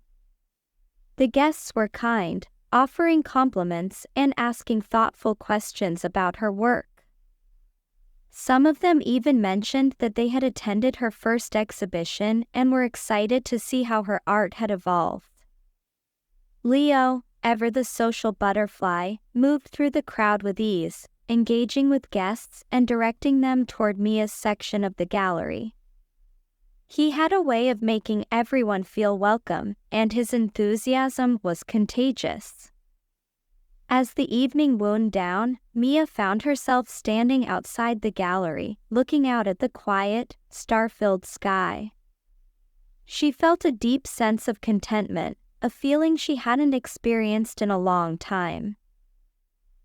The guests were kind, offering compliments and asking thoughtful questions about her work. Some of them even mentioned that they had attended her first exhibition and were excited to see how her art had evolved. Leo, ever the social butterfly, moved through the crowd with ease, engaging with guests and directing them toward Mia's section of the gallery. He had a way of making everyone feel welcome, and his enthusiasm was contagious. As the evening wound down, Mia found herself standing outside the gallery, looking out at the quiet, star-filled sky. She felt a deep sense of contentment, a feeling she hadn't experienced in a long time.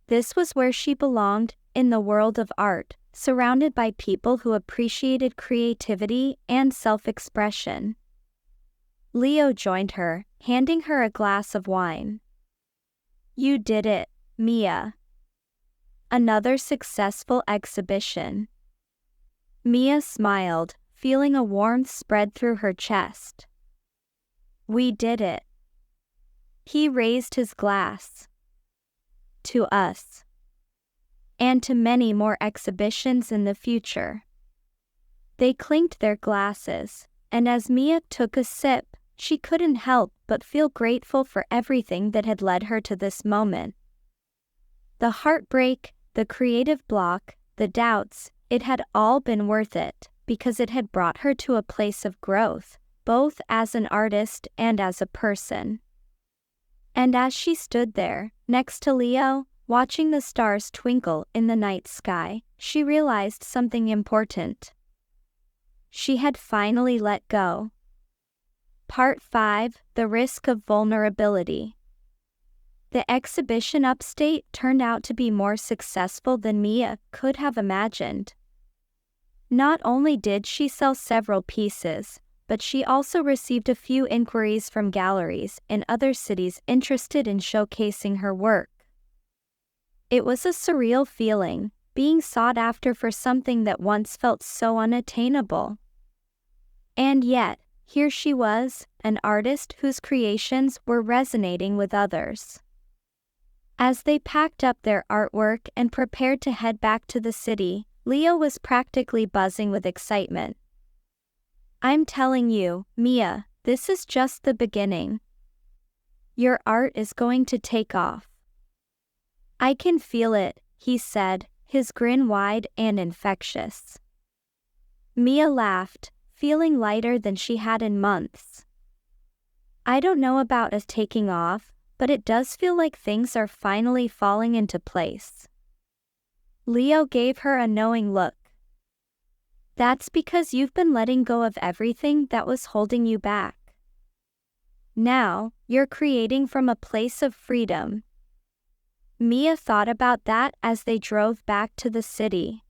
This was where she belonged, in the world of art, surrounded by people who appreciated creativity and self-expression. Leo joined her, handing her a glass of wine. "You did it, Mia. Another successful exhibition." Mia smiled, feeling a warmth spread through her chest. "We did it." He raised his glass. "To us. And to many more exhibitions in the future." They clinked their glasses, and as Mia took a sip, she couldn't help but feel grateful for everything that had led her to this moment. The heartbreak, the creative block, the doubts, it had all been worth it, because it had brought her to a place of growth, both as an artist and as a person. And as she stood there, next to Leo, watching the stars twinkle in the night sky, she realized something important. She had finally let go. Part 5: The Risk of Vulnerability. The exhibition upstate turned out to be more successful than Mia could have imagined. Not only did she sell several pieces, but she also received a few inquiries from galleries in other cities interested in showcasing her work. It was a surreal feeling, being sought after for something that once felt so unattainable. And yet, here she was, an artist whose creations were resonating with others. As they packed up their artwork and prepared to head back to the city, Leo was practically buzzing with excitement. "I'm telling you, Mia, this is just the beginning. Your art is going to take off. I can feel it," he said, his grin wide and infectious. Mia laughed, feeling lighter than she had in months. "I don't know about us taking off, but it does feel like things are finally falling into place." Leo gave her a knowing look. "That's because you've been letting go of everything that was holding you back. Now, you're creating from a place of freedom." Mia thought about that as they drove back to the city.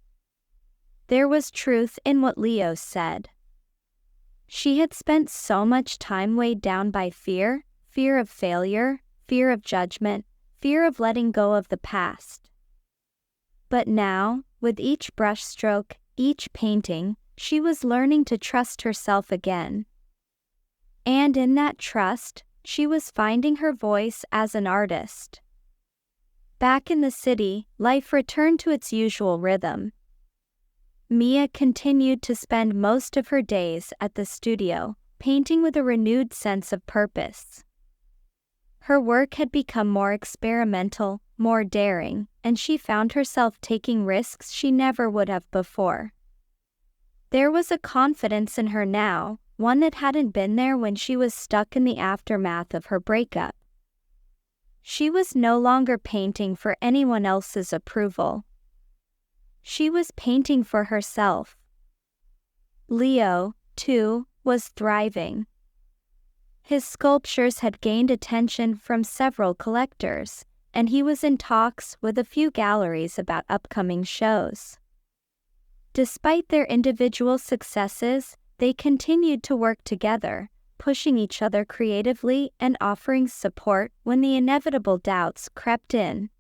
There was truth in what Leo said. She had spent so much time weighed down by fear of failure, fear of judgment, fear of letting go of the past. But now, with each brushstroke, each painting, she was learning to trust herself again. And in that trust, she was finding her voice as an artist. Back in the city, life returned to its usual rhythm. Mia continued to spend most of her days at the studio, painting with a renewed sense of purpose. Her work had become more experimental, more daring, and she found herself taking risks she never would have before. There was a confidence in her now, one that hadn't been there when she was stuck in the aftermath of her breakup. She was no longer painting for anyone else's approval. She was painting for herself. Leo, too, was thriving. His sculptures had gained attention from several collectors, and he was in talks with a few galleries about upcoming shows. Despite their individual successes, they continued to work together, pushing each other creatively and offering support when the inevitable doubts crept in.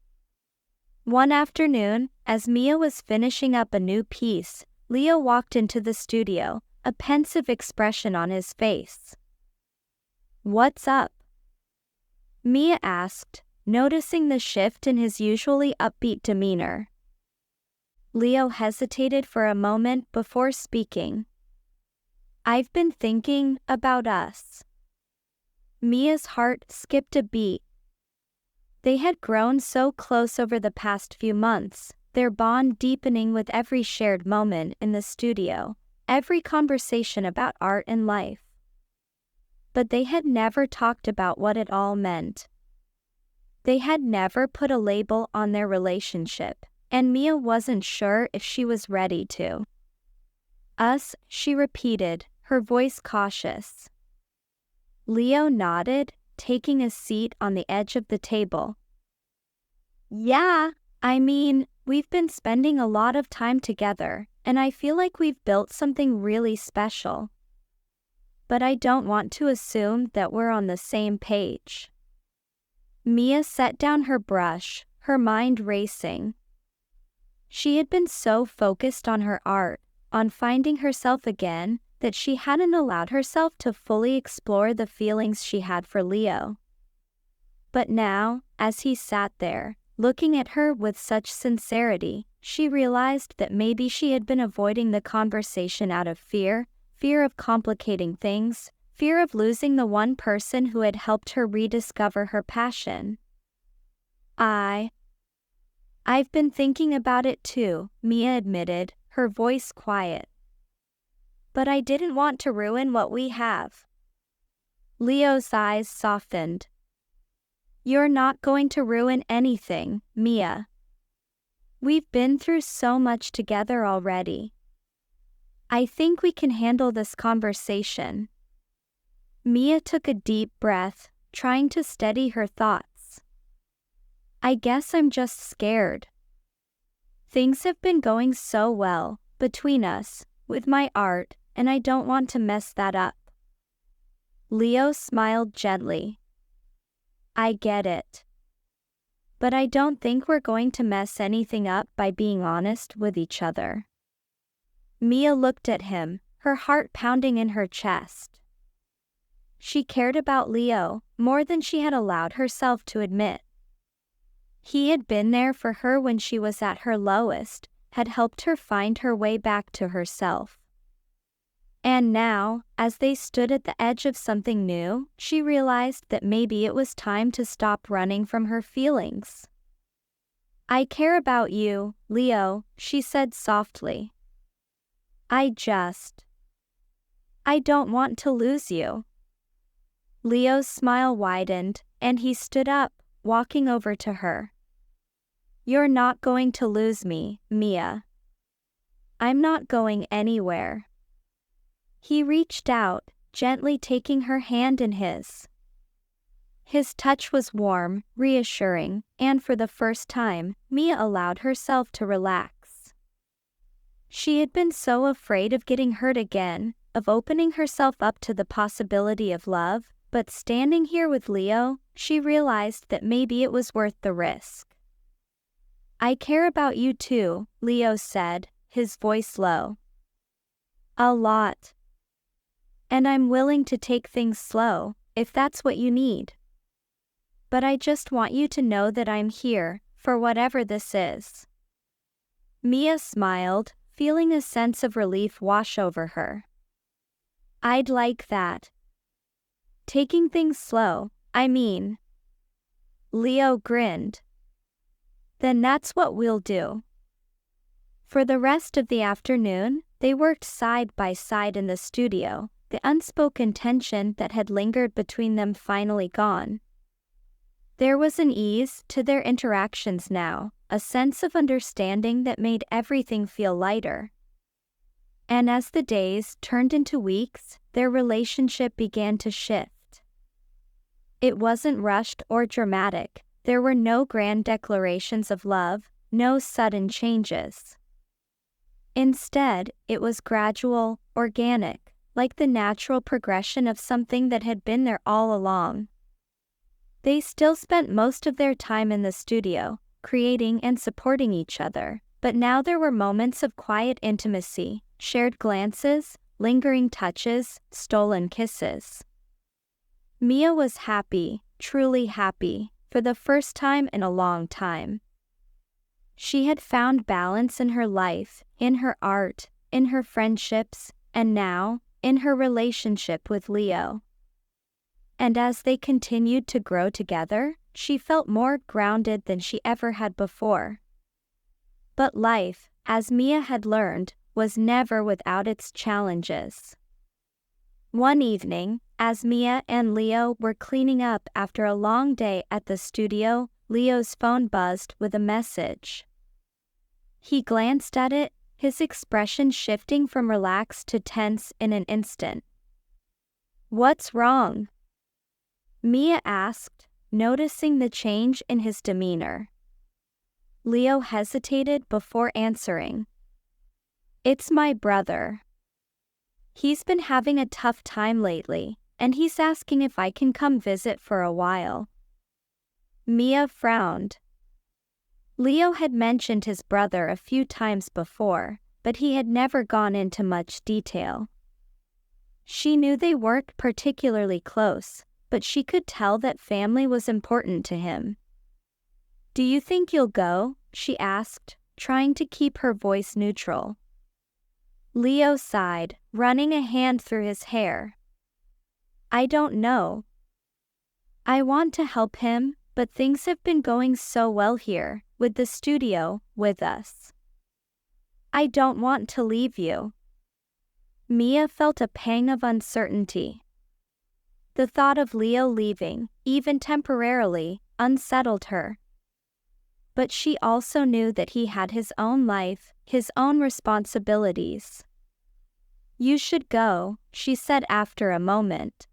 One afternoon, as Mia was finishing up a new piece, Leo walked into the studio, a pensive expression on his face. "What's up?" Mia asked, noticing the shift in his usually upbeat demeanor. Leo hesitated for a moment before speaking. I've been thinking about us. Mia's heart skipped a beat. They had grown so close over the past few months, their bond deepening with every shared moment in the studio, every conversation about art and life. But they had never talked about what it all meant. They had never put a label on their relationship, and Mia wasn't sure if she was ready to. Us, she repeated, her voice cautious. Leo nodded, taking a seat on the edge of the table. Yeah, I mean, we've been spending a lot of time together, and I feel like we've built something really special. But I don't want to assume that we're on the same page. Mia set down her brush, her mind racing. She had been so focused on her art, on finding herself again, that she hadn't allowed herself to fully explore the feelings she had for Leo. But now, as he sat there, looking at her with such sincerity, she realized that maybe she had been avoiding the conversation out of fear of complicating things, fear of losing the one person who had helped her rediscover her passion. I've been thinking about it too, Mia admitted, her voice quiet. But I didn't want to ruin what we have. Leo's eyes softened. You're not going to ruin anything, Mia. We've been through so much together already. I think we can handle this conversation. Mia took a deep breath, trying to steady her thoughts. I guess I'm just scared. Things have been going so well, between us, with my art, and I don't want to mess that up. Leo smiled gently. I get it. But I don't think we're going to mess anything up by being honest with each other. Mia looked at him, her heart pounding in her chest. She cared about Leo more than she had allowed herself to admit. He had been there for her when she was at her lowest, had helped her find her way back to herself. And now, as they stood at the edge of something new, she realized that maybe it was time to stop running from her feelings. I care about you, Leo, she said softly. I don't want to lose you. Leo's smile widened, and he stood up, walking over to her. You're not going to lose me, Mia. I'm not going anywhere. He reached out, gently taking her hand in his. His touch was warm, reassuring, and for the first time, Mia allowed herself to relax. She had been so afraid of getting hurt again, of opening herself up to the possibility of love, but standing here with Leo, she realized that maybe it was worth the risk. I care about you too, Leo said, his voice low. A lot. And I'm willing to take things slow, if that's what you need. But I just want you to know that I'm here, for whatever this is. Mia smiled, feeling a sense of relief wash over her. I'd like that. Taking things slow, I mean. Leo grinned. Then that's what we'll do. For the rest of the afternoon, they worked side by side in the studio, the unspoken tension that had lingered between them finally gone. There was an ease to their interactions now, a sense of understanding that made everything feel lighter. And as the days turned into weeks, their relationship began to shift. It wasn't rushed or dramatic, there were no grand declarations of love, no sudden changes. Instead, it was gradual, organic, like the natural progression of something that had been there all along. They still spent most of their time in the studio, creating and supporting each other, but now there were moments of quiet intimacy, shared glances, lingering touches, stolen kisses. Mia was happy, truly happy, for the first time in a long time. She had found balance in her life, in her art, in her friendships, and now, in her relationship with Leo. And as they continued to grow together, she felt more grounded than she ever had before. But life, as Mia had learned, was never without its challenges. One evening, as Mia and Leo were cleaning up after a long day at the studio, Leo's phone buzzed with a message. He glanced at it, his expression shifting from relaxed to tense in an instant. "What's wrong?" Mia asked, noticing the change in his demeanor. Leo hesitated before answering. "It's my brother. He's been having a tough time lately, and he's asking if I can come visit for a while." Mia frowned. Leo had mentioned his brother a few times before, but he had never gone into much detail. She knew they weren't particularly close, but she could tell that family was important to him. "Do you think you'll go?" she asked, trying to keep her voice neutral. Leo sighed, running a hand through his hair. "I don't know. I want to help him, but things have been going so well here, with the studio, with us. I don't want to leave you." Mia felt a pang of uncertainty. The thought of Leo leaving, even temporarily, unsettled her. But she also knew that he had his own life, his own responsibilities. "You should go," she said after a moment.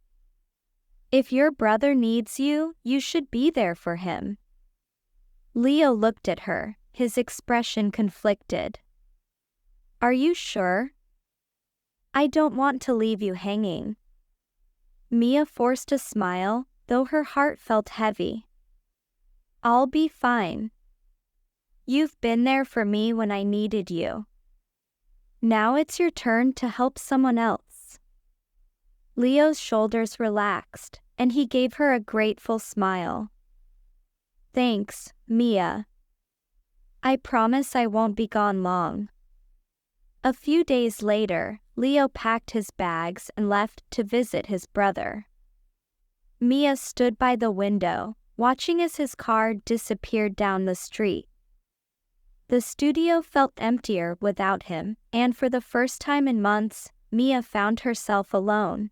"If your brother needs you, you should be there for him." Leo looked at her, his expression conflicted. "Are you sure? I don't want to leave you hanging." Mia forced a smile, though her heart felt heavy. "I'll be fine. You've been there for me when I needed you. Now it's your turn to help someone else." Leo's shoulders relaxed, and he gave her a grateful smile. "Thanks, Mia. I promise I won't be gone long." A few days later, Leo packed his bags and left to visit his brother. Mia stood by the window, watching as his car disappeared down the street. The studio felt emptier without him, and for the first time in months, Mia found herself alone.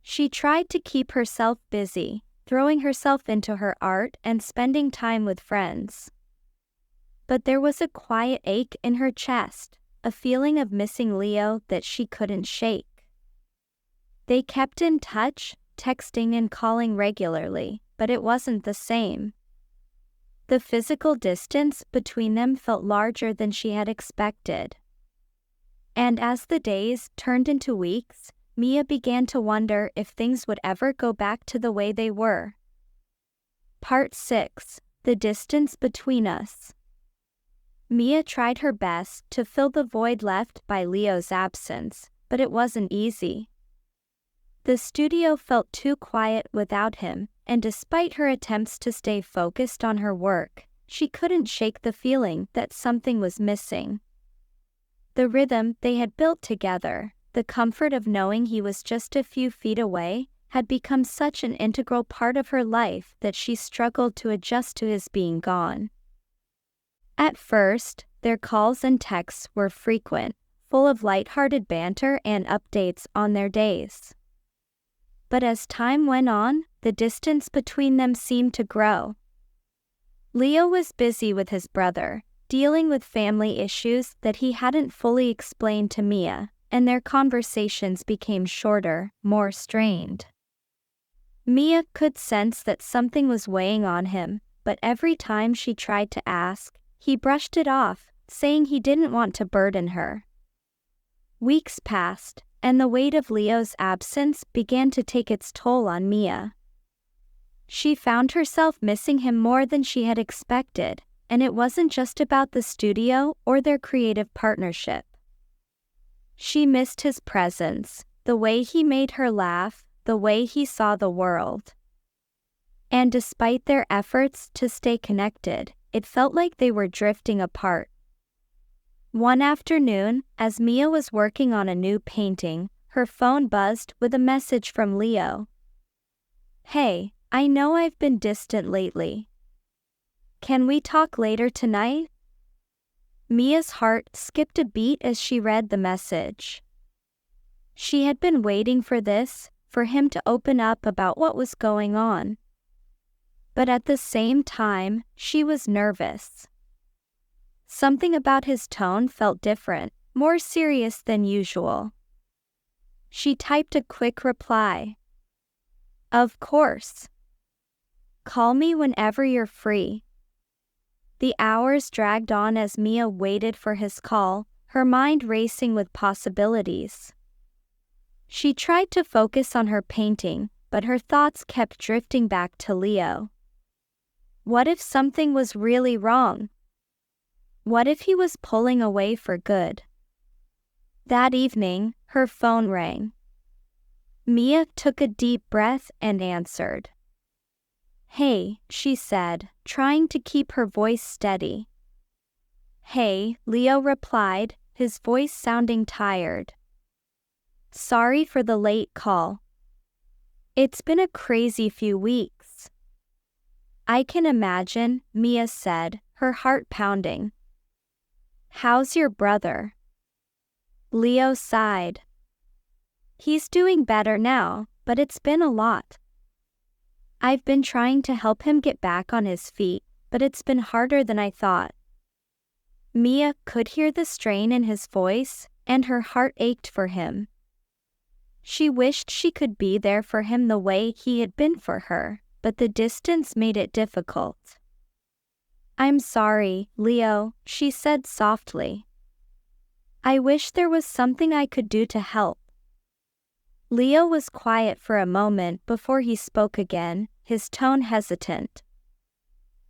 She tried to keep herself busy, throwing herself into her art and spending time with friends. But there was a quiet ache in her chest, a feeling of missing Leo that she couldn't shake. They kept in touch, texting and calling regularly, but it wasn't the same. The physical distance between them felt larger than she had expected. And as the days turned into weeks, Mia began to wonder if things would ever go back to the way they were. Part 6: The Distance Between Us. Mia tried her best to fill the void left by Leo's absence, but it wasn't easy. The studio felt too quiet without him, and despite her attempts to stay focused on her work, she couldn't shake the feeling that something was missing. The rhythm they had built together, the comfort of knowing he was just a few feet away, had become such an integral part of her life that she struggled to adjust to his being gone. At first, their calls and texts were frequent, full of lighthearted banter and updates on their days. But as time went on, the distance between them seemed to grow. Leo was busy with his brother, dealing with family issues that he hadn't fully explained to Mia, and their conversations became shorter, more strained. Mia could sense that something was weighing on him, but every time she tried to ask, he brushed it off, saying he didn't want to burden her. Weeks passed, and the weight of Leo's absence began to take its toll on Mia. She found herself missing him more than she had expected, and it wasn't just about the studio or their creative partnership. She missed his presence, the way he made her laugh, the way he saw the world. And despite their efforts to stay connected, it felt like they were drifting apart. One afternoon, as Mia was working on a new painting, her phone buzzed with a message from Leo. "Hey, I know I've been distant lately. Can we talk later tonight?" Mia's heart skipped a beat as she read the message. She had been waiting for this, for him to open up about what was going on. But at the same time, she was nervous. Something about his tone felt different, more serious than usual. She typed a quick reply. "Of course. Call me whenever you're free." The hours dragged on as Mia waited for his call, her mind racing with possibilities. She tried to focus on her painting, but her thoughts kept drifting back to Leo. What if something was really wrong? What if he was pulling away for good? That evening, her phone rang. Mia took a deep breath and answered. "Hey," she said, trying to keep her voice steady. "Hey," Leo replied, his voice sounding tired. "Sorry for the late call. It's been a crazy few weeks." "I can imagine," Mia said, her heart pounding. "How's your brother?" Leo sighed. "He's doing better now, but it's been a lot. I've been trying to help him get back on his feet, but it's been harder than I thought." Mia could hear the strain in his voice, and her heart ached for him. She wished she could be there for him the way he had been for her, but the distance made it difficult. "I'm sorry, Leo," she said softly. "I wish there was something I could do to help." Leo was quiet for a moment before he spoke again, his tone hesitant.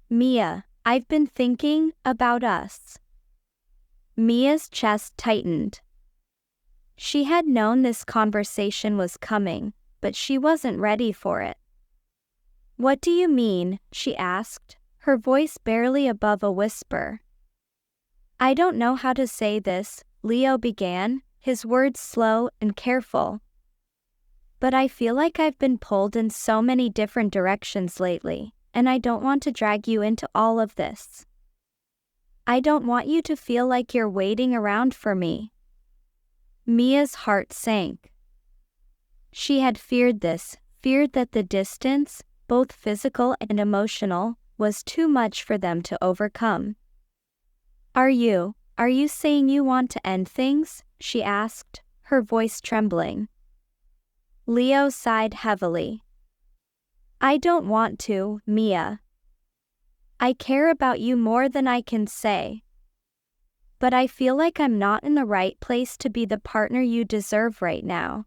"Mia, I've been thinking about us." Mia's chest tightened. She had known this conversation was coming, but she wasn't ready for it. "What do you mean?" she asked, her voice barely above a whisper. "I don't know how to say this," Leo began, his words slow and careful. "But I feel like I've been pulled in so many different directions lately, and I don't want to drag you into all of this. I don't want you to feel like you're waiting around for me." Mia's heart sank. She had feared this, feared that the distance, both physical and emotional, was too much for them to overcome. Are you saying you want to end things?" she asked, her voice trembling. Leo sighed heavily. "I don't want to, Mia. I care about you more than I can say. But I feel like I'm not in the right place to be the partner you deserve right now.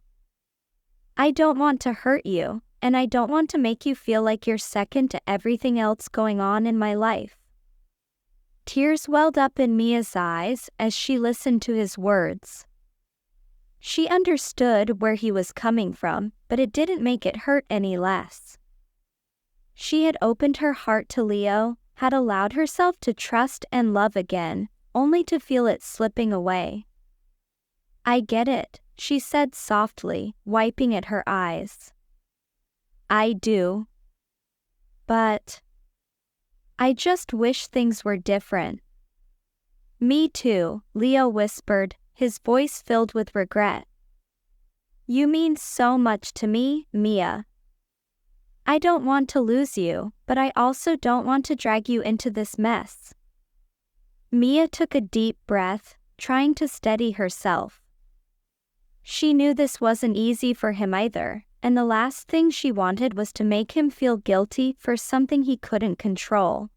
I don't want to hurt you, and I don't want to make you feel like you're second to everything else going on in my life." Tears welled up in Mia's eyes as she listened to his words. She understood where he was coming from, but it didn't make it hurt any less. She had opened her heart to Leo, had allowed herself to trust and love again, only to feel it slipping away. "I get it," she said softly, wiping at her eyes. "I do. But I just wish things were different." "Me too," Leo whispered, his voice filled with regret. "You mean so much to me, Mia. I don't want to lose you, but I also don't want to drag you into this mess." Mia took a deep breath, trying to steady herself. She knew this wasn't easy for him either, and the last thing she wanted was to make him feel guilty for something he couldn't control.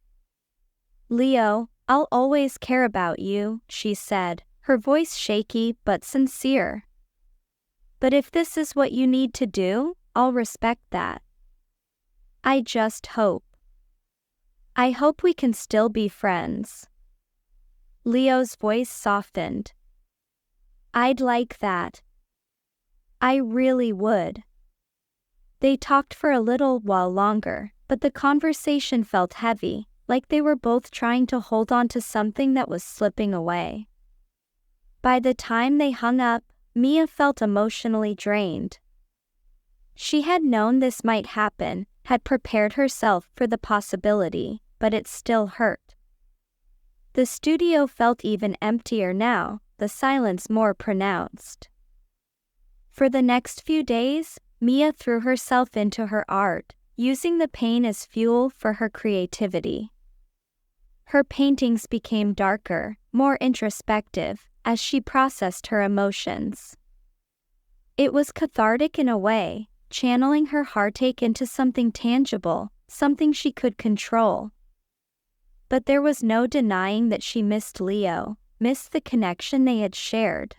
"Leo, I'll always care about you," she said, her voice shaky but sincere. "But if this is what you need to do, I'll respect that. I just hope we can still be friends." Leo's voice softened. "I'd like that. I really would." They talked for a little while longer, but the conversation felt heavy, like they were both trying to hold on to something that was slipping away. By the time they hung up, Mia felt emotionally drained. She had known this might happen, had prepared herself for the possibility, but it still hurt. The studio felt even emptier now, the silence more pronounced. For the next few days, Mia threw herself into her art, using the pain as fuel for her creativity. Her paintings became darker, more introspective, as she processed her emotions. It was cathartic in a way, channeling her heartache into something tangible, something she could control. But there was no denying that she missed Leo, missed the connection they had shared.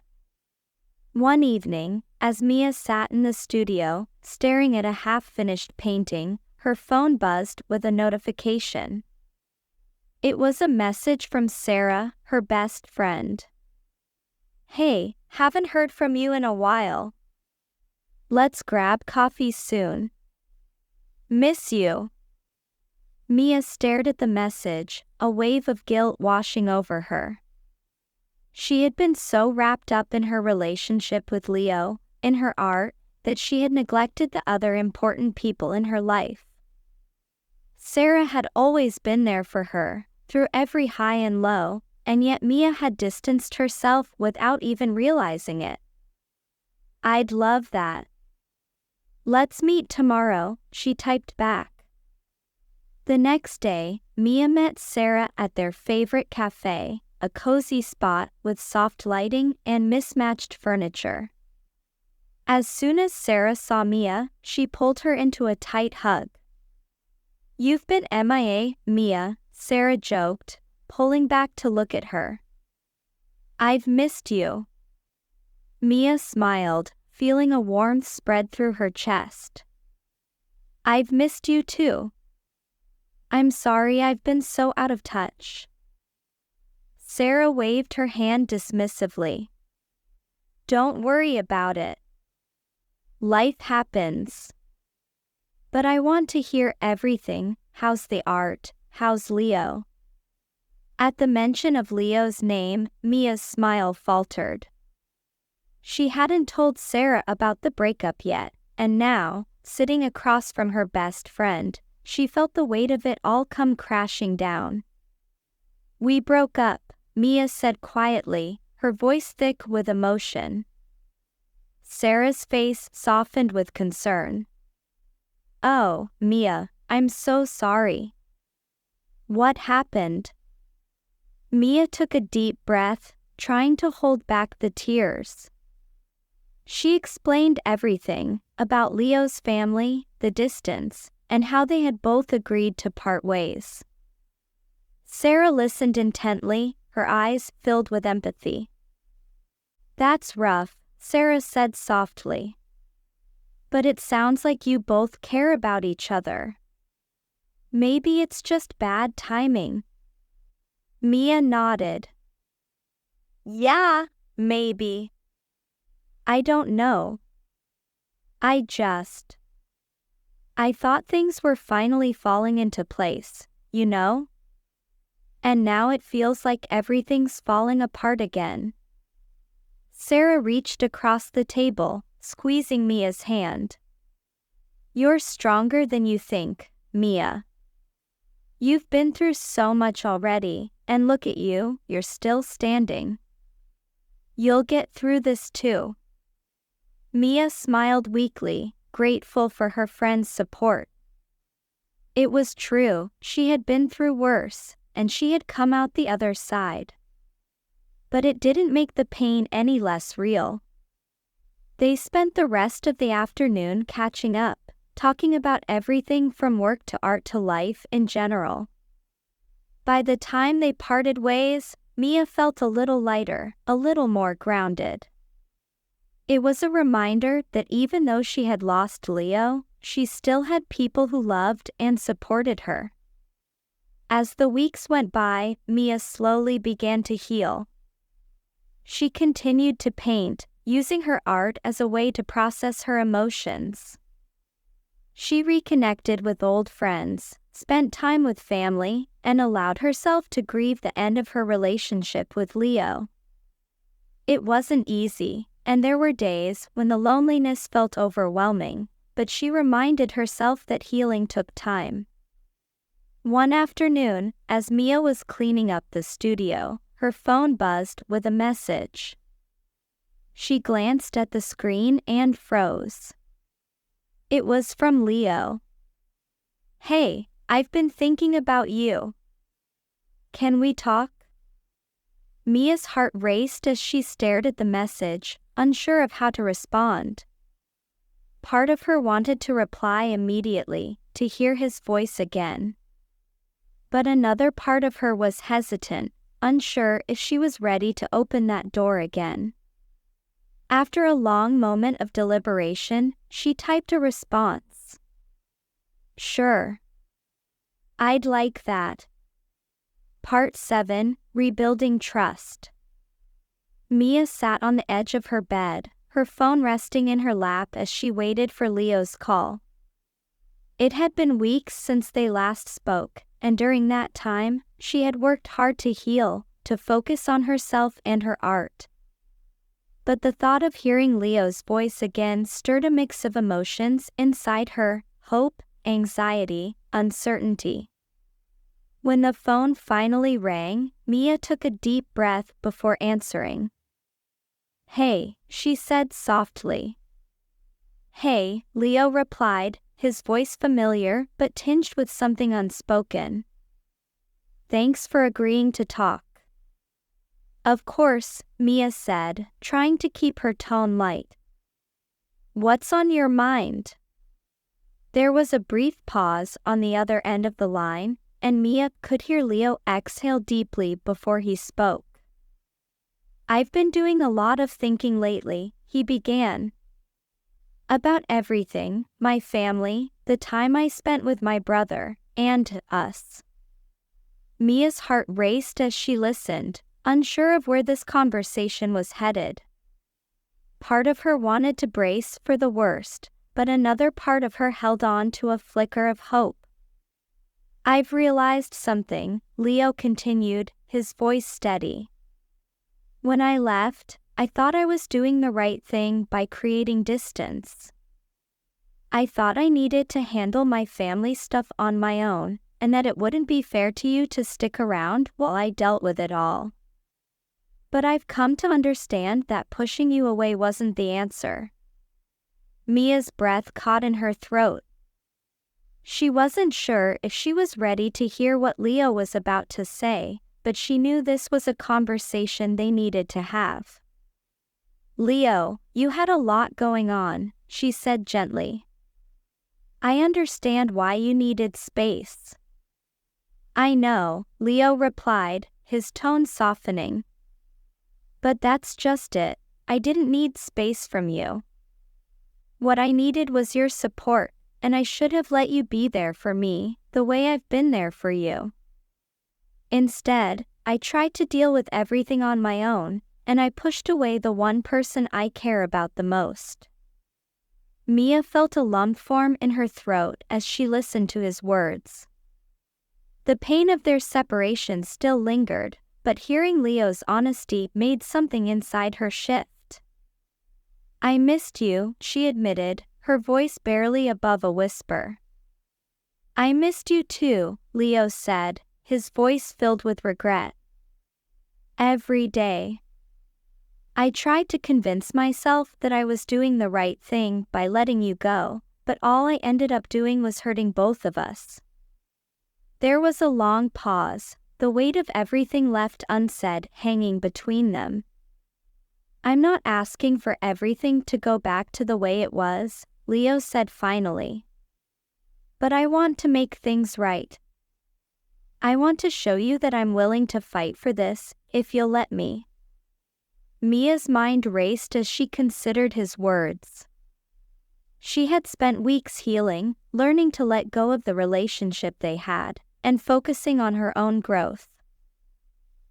One evening, as Mia sat in the studio, staring at a half-finished painting, her phone buzzed with a notification. It was a message from Sarah, her best friend. "Hey, haven't heard from you in a while. Let's grab coffee soon. Miss you." Mia stared at the message, a wave of guilt washing over her. She had been so wrapped up in her relationship with Leo, in her art, that she had neglected the other important people in her life. Sarah had always been there for her, through every high and low, and yet Mia had distanced herself without even realizing it. "I'd love that. Let's meet tomorrow," she typed back. The next day, Mia met Sarah at their favorite cafe, a cozy spot with soft lighting and mismatched furniture. As soon as Sarah saw Mia, she pulled her into a tight hug. "You've been MIA, Mia," Sarah joked, pulling back to look at her. "I've missed you." Mia smiled, feeling a warmth spread through her chest. "I've missed you too. I'm sorry I've been so out of touch." Sarah waved her hand dismissively. "Don't worry about it. Life happens. But I want to hear everything. How's the art? How's Leo?" At the mention of Leo's name, Mia's smile faltered. She hadn't told Sarah about the breakup yet, and now, sitting across from her best friend, she felt the weight of it all come crashing down. "We broke up," Mia said quietly, her voice thick with emotion. Sarah's face softened with concern. "Oh, Mia, I'm so sorry. What happened?" Mia took a deep breath, trying to hold back the tears. She explained everything, about Leo's family, the distance, and how they had both agreed to part ways. Sarah listened intently, her eyes filled with empathy. "That's rough," Sarah said softly. "But it sounds like you both care about each other. Maybe it's just bad timing." Mia nodded. "Yeah, maybe. I don't know. I thought things were finally falling into place, you know? And now it feels like everything's falling apart again." Sarah reached across the table, squeezing Mia's hand. "You're stronger than you think, Mia. You've been through so much already, and look at you, you're still standing. You'll get through this too." Mia smiled weakly, grateful for her friend's support. It was true, she had been through worse, and she had come out the other side. But it didn't make the pain any less real. They spent the rest of the afternoon catching up, talking about everything from work to art to life in general. By the time they parted ways, Mia felt a little lighter, a little more grounded. It was a reminder that even though she had lost Leo, she still had people who loved and supported her. As the weeks went by, Mia slowly began to heal. She continued to paint, using her art as a way to process her emotions. She reconnected with old friends, spent time with family, and allowed herself to grieve the end of her relationship with Leo. It wasn't easy, and there were days when the loneliness felt overwhelming, but she reminded herself that healing took time. One afternoon, as Mia was cleaning up the studio, her phone buzzed with a message. She glanced at the screen and froze. It was from Leo. "Hey, I've been thinking about you. Can we talk?" Mia's heart raced as she stared at the message, unsure of how to respond. Part of her wanted to reply immediately, to hear his voice again. But another part of her was hesitant, unsure if she was ready to open that door again. After a long moment of deliberation, she typed a response. "Sure. I'd like that." Part 7, Rebuilding Trust. Mia sat on the edge of her bed, her phone resting in her lap as she waited for Leo's call. It had been weeks since they last spoke, and during that time, she had worked hard to heal, to focus on herself and her art. But the thought of hearing Leo's voice again stirred a mix of emotions inside her: hope, anxiety, uncertainty. When the phone finally rang, Mia took a deep breath before answering. "Hey," she said softly. "Hey," Leo replied, his voice familiar but tinged with something unspoken. "Thanks for agreeing to talk." "Of course," Mia said, trying to keep her tone light. "What's on your mind?" There was a brief pause on the other end of the line, and Mia could hear Leo exhale deeply before he spoke. "I've been doing a lot of thinking lately," he began. "About everything, my family, the time I spent with my brother, and us." Mia's heart raced as she listened, unsure of where this conversation was headed. Part of her wanted to brace for the worst, but another part of her held on to a flicker of hope. "I've realized something," Leo continued, his voice steady. "When I left, I thought I was doing the right thing by creating distance. I thought I needed to handle my family stuff on my own, and that it wouldn't be fair to you to stick around while I dealt with it all. But I've come to understand that pushing you away wasn't the answer." Mia's breath caught in her throat. She wasn't sure if she was ready to hear what Leo was about to say, but she knew this was a conversation they needed to have. "Leo, you had a lot going on," she said gently. "I understand why you needed space." "I know," Leo replied, his tone softening. "But that's just it. I didn't need space from you. What I needed was your support, and I should have let you be there for me, the way I've been there for you. Instead, I tried to deal with everything on my own, and I pushed away the one person I care about the most." Mia felt a lump form in her throat as she listened to his words. The pain of their separation still lingered, but hearing Leo's honesty made something inside her shift. "I missed you," she admitted, her voice barely above a whisper. "I missed you too," Leo said, his voice filled with regret. "Every day. I tried to convince myself that I was doing the right thing by letting you go, but all I ended up doing was hurting both of us." There was a long pause, the weight of everything left unsaid hanging between them. "I'm not asking for everything to go back to the way it was," Leo said finally. "But I want to make things right. I want to show you that I'm willing to fight for this, if you'll let me." Mia's mind raced as she considered his words. She had spent weeks healing, learning to let go of the relationship they had, and focusing on her own growth.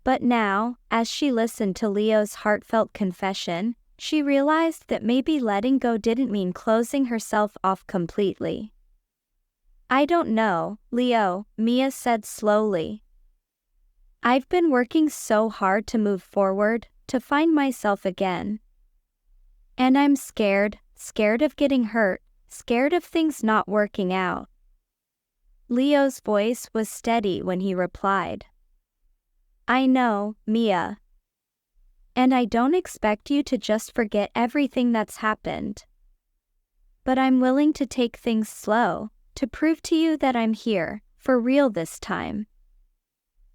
But now, as she listened to Leo's heartfelt confession, she realized that maybe letting go didn't mean closing herself off completely. I don't know, Leo, Mia said slowly. I've been working so hard to move forward, to find myself again. And I'm scared of getting hurt, scared of things not working out. Leo's voice was steady when he replied. I know, Mia. And I don't expect you to just forget everything that's happened. But I'm willing to take things slow, to prove to you that I'm here, for real this time.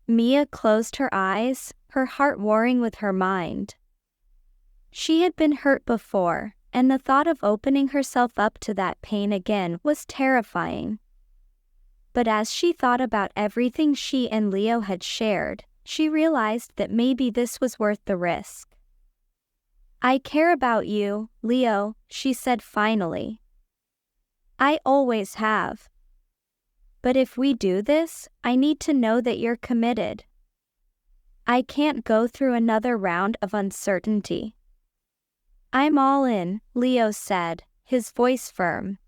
Mia closed her eyes, her heart warring with her mind. She had been hurt before, and the thought of opening herself up to that pain again was terrifying. But as she thought about everything she and Leo had shared, she realized that maybe this was worth the risk. I care about you, Leo, she said finally. I always have. But if we do this, I need to know that you're committed. I can't go through another round of uncertainty. I'm all in, Leo said, his voice firm.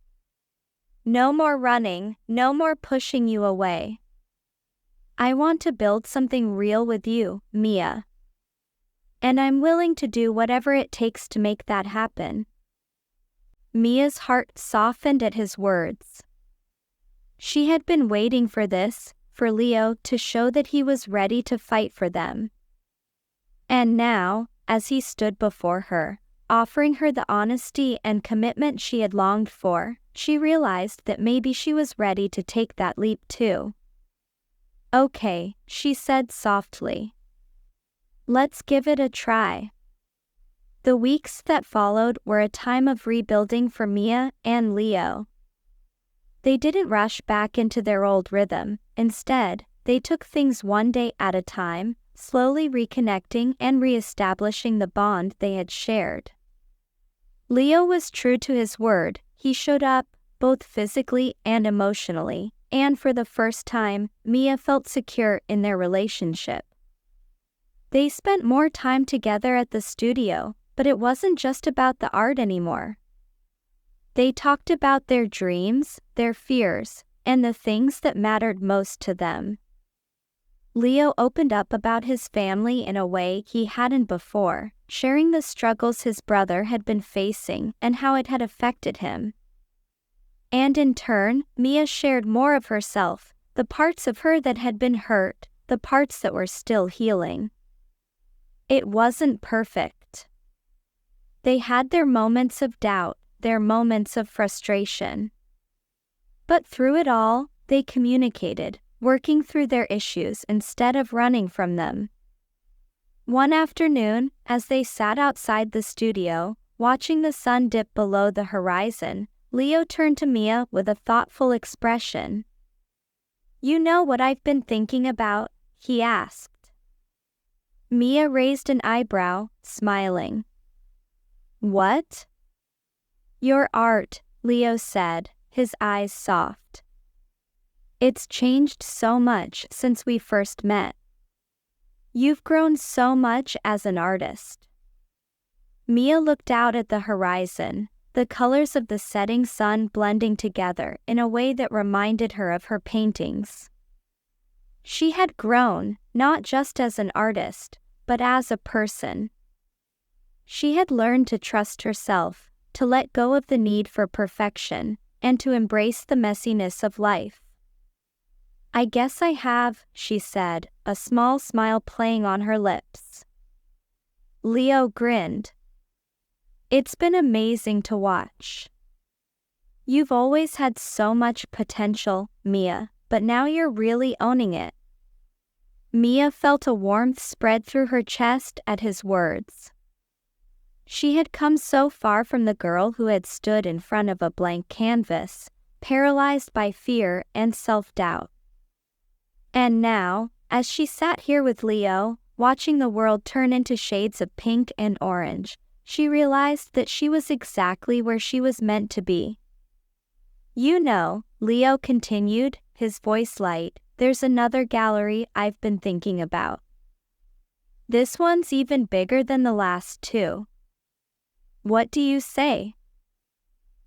No more running, no more pushing you away. I want to build something real with you, Mia. And I'm willing to do whatever it takes to make that happen. Mia's heart softened at his words. She had been waiting for this, for Leo to show that he was ready to fight for them. And now, as he stood before her, offering her the honesty and commitment she had longed for, she realized that maybe she was ready to take that leap too. Okay, she said softly. Let's give it a try. The weeks that followed were a time of rebuilding for Mia and Leo. They didn't rush back into their old rhythm, instead, they took things one day at a time, slowly reconnecting and re-establishing the bond they had shared. Leo was true to his word, he showed up, both physically and emotionally, and for the first time, Mia felt secure in their relationship. They spent more time together at the studio, but it wasn't just about the art anymore. They talked about their dreams, their fears, and the things that mattered most to them. Leo opened up about his family in a way he hadn't before, sharing the struggles his brother had been facing and how it had affected him. And in turn, Mia shared more of herself, the parts of her that had been hurt, the parts that were still healing. It wasn't perfect. They had their moments of doubt, their moments of frustration. But through it all, they communicated, working through their issues instead of running from them. One afternoon, as they sat outside the studio, watching the sun dip below the horizon, Leo turned to Mia with a thoughtful expression. You know what I've been thinking about? He asked. Mia raised an eyebrow, smiling. What? Your art, Leo said, his eyes soft. It's changed so much since we first met. You've grown so much as an artist. Mia looked out at the horizon, the colors of the setting sun blending together in a way that reminded her of her paintings. She had grown, not just as an artist, but as a person. She had learned to trust herself, to let go of the need for perfection, and to embrace the messiness of life. I guess I have, she said, a small smile playing on her lips. Leo grinned. It's been amazing to watch. You've always had so much potential, Mia, but now you're really owning it. Mia felt a warmth spread through her chest at his words. She had come so far from the girl who had stood in front of a blank canvas, paralyzed by fear and self-doubt. And now, as she sat here with Leo, watching the world turn into shades of pink and orange, she realized that she was exactly where she was meant to be. You know, Leo continued, his voice light, there's another gallery I've been thinking about. This one's even bigger than the last two. What do you say?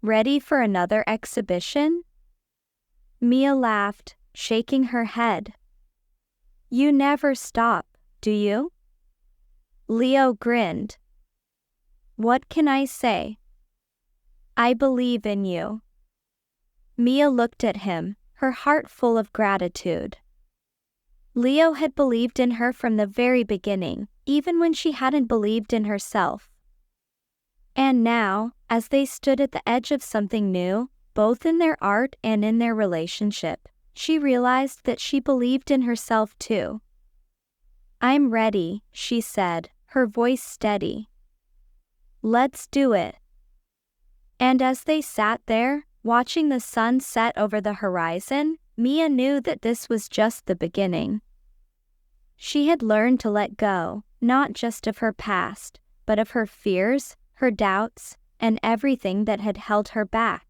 Ready for another exhibition? Mia laughed, shaking her head. You never stop, do you? Leo grinned. What can I say? I believe in you. Mia looked at him, her heart full of gratitude. Leo had believed in her from the very beginning, even when she hadn't believed in herself. And now, as they stood at the edge of something new, both in their art and in their relationship, she realized that she believed in herself too. I'm ready, she said, her voice steady. Let's do it. And as they sat there, watching the sun set over the horizon, Mia knew that this was just the beginning. She had learned to let go, not just of her past, but of her fears, her doubts, and everything that had held her back.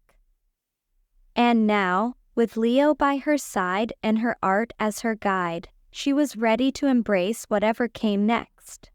And now, with Leo by her side and her art as her guide, she was ready to embrace whatever came next.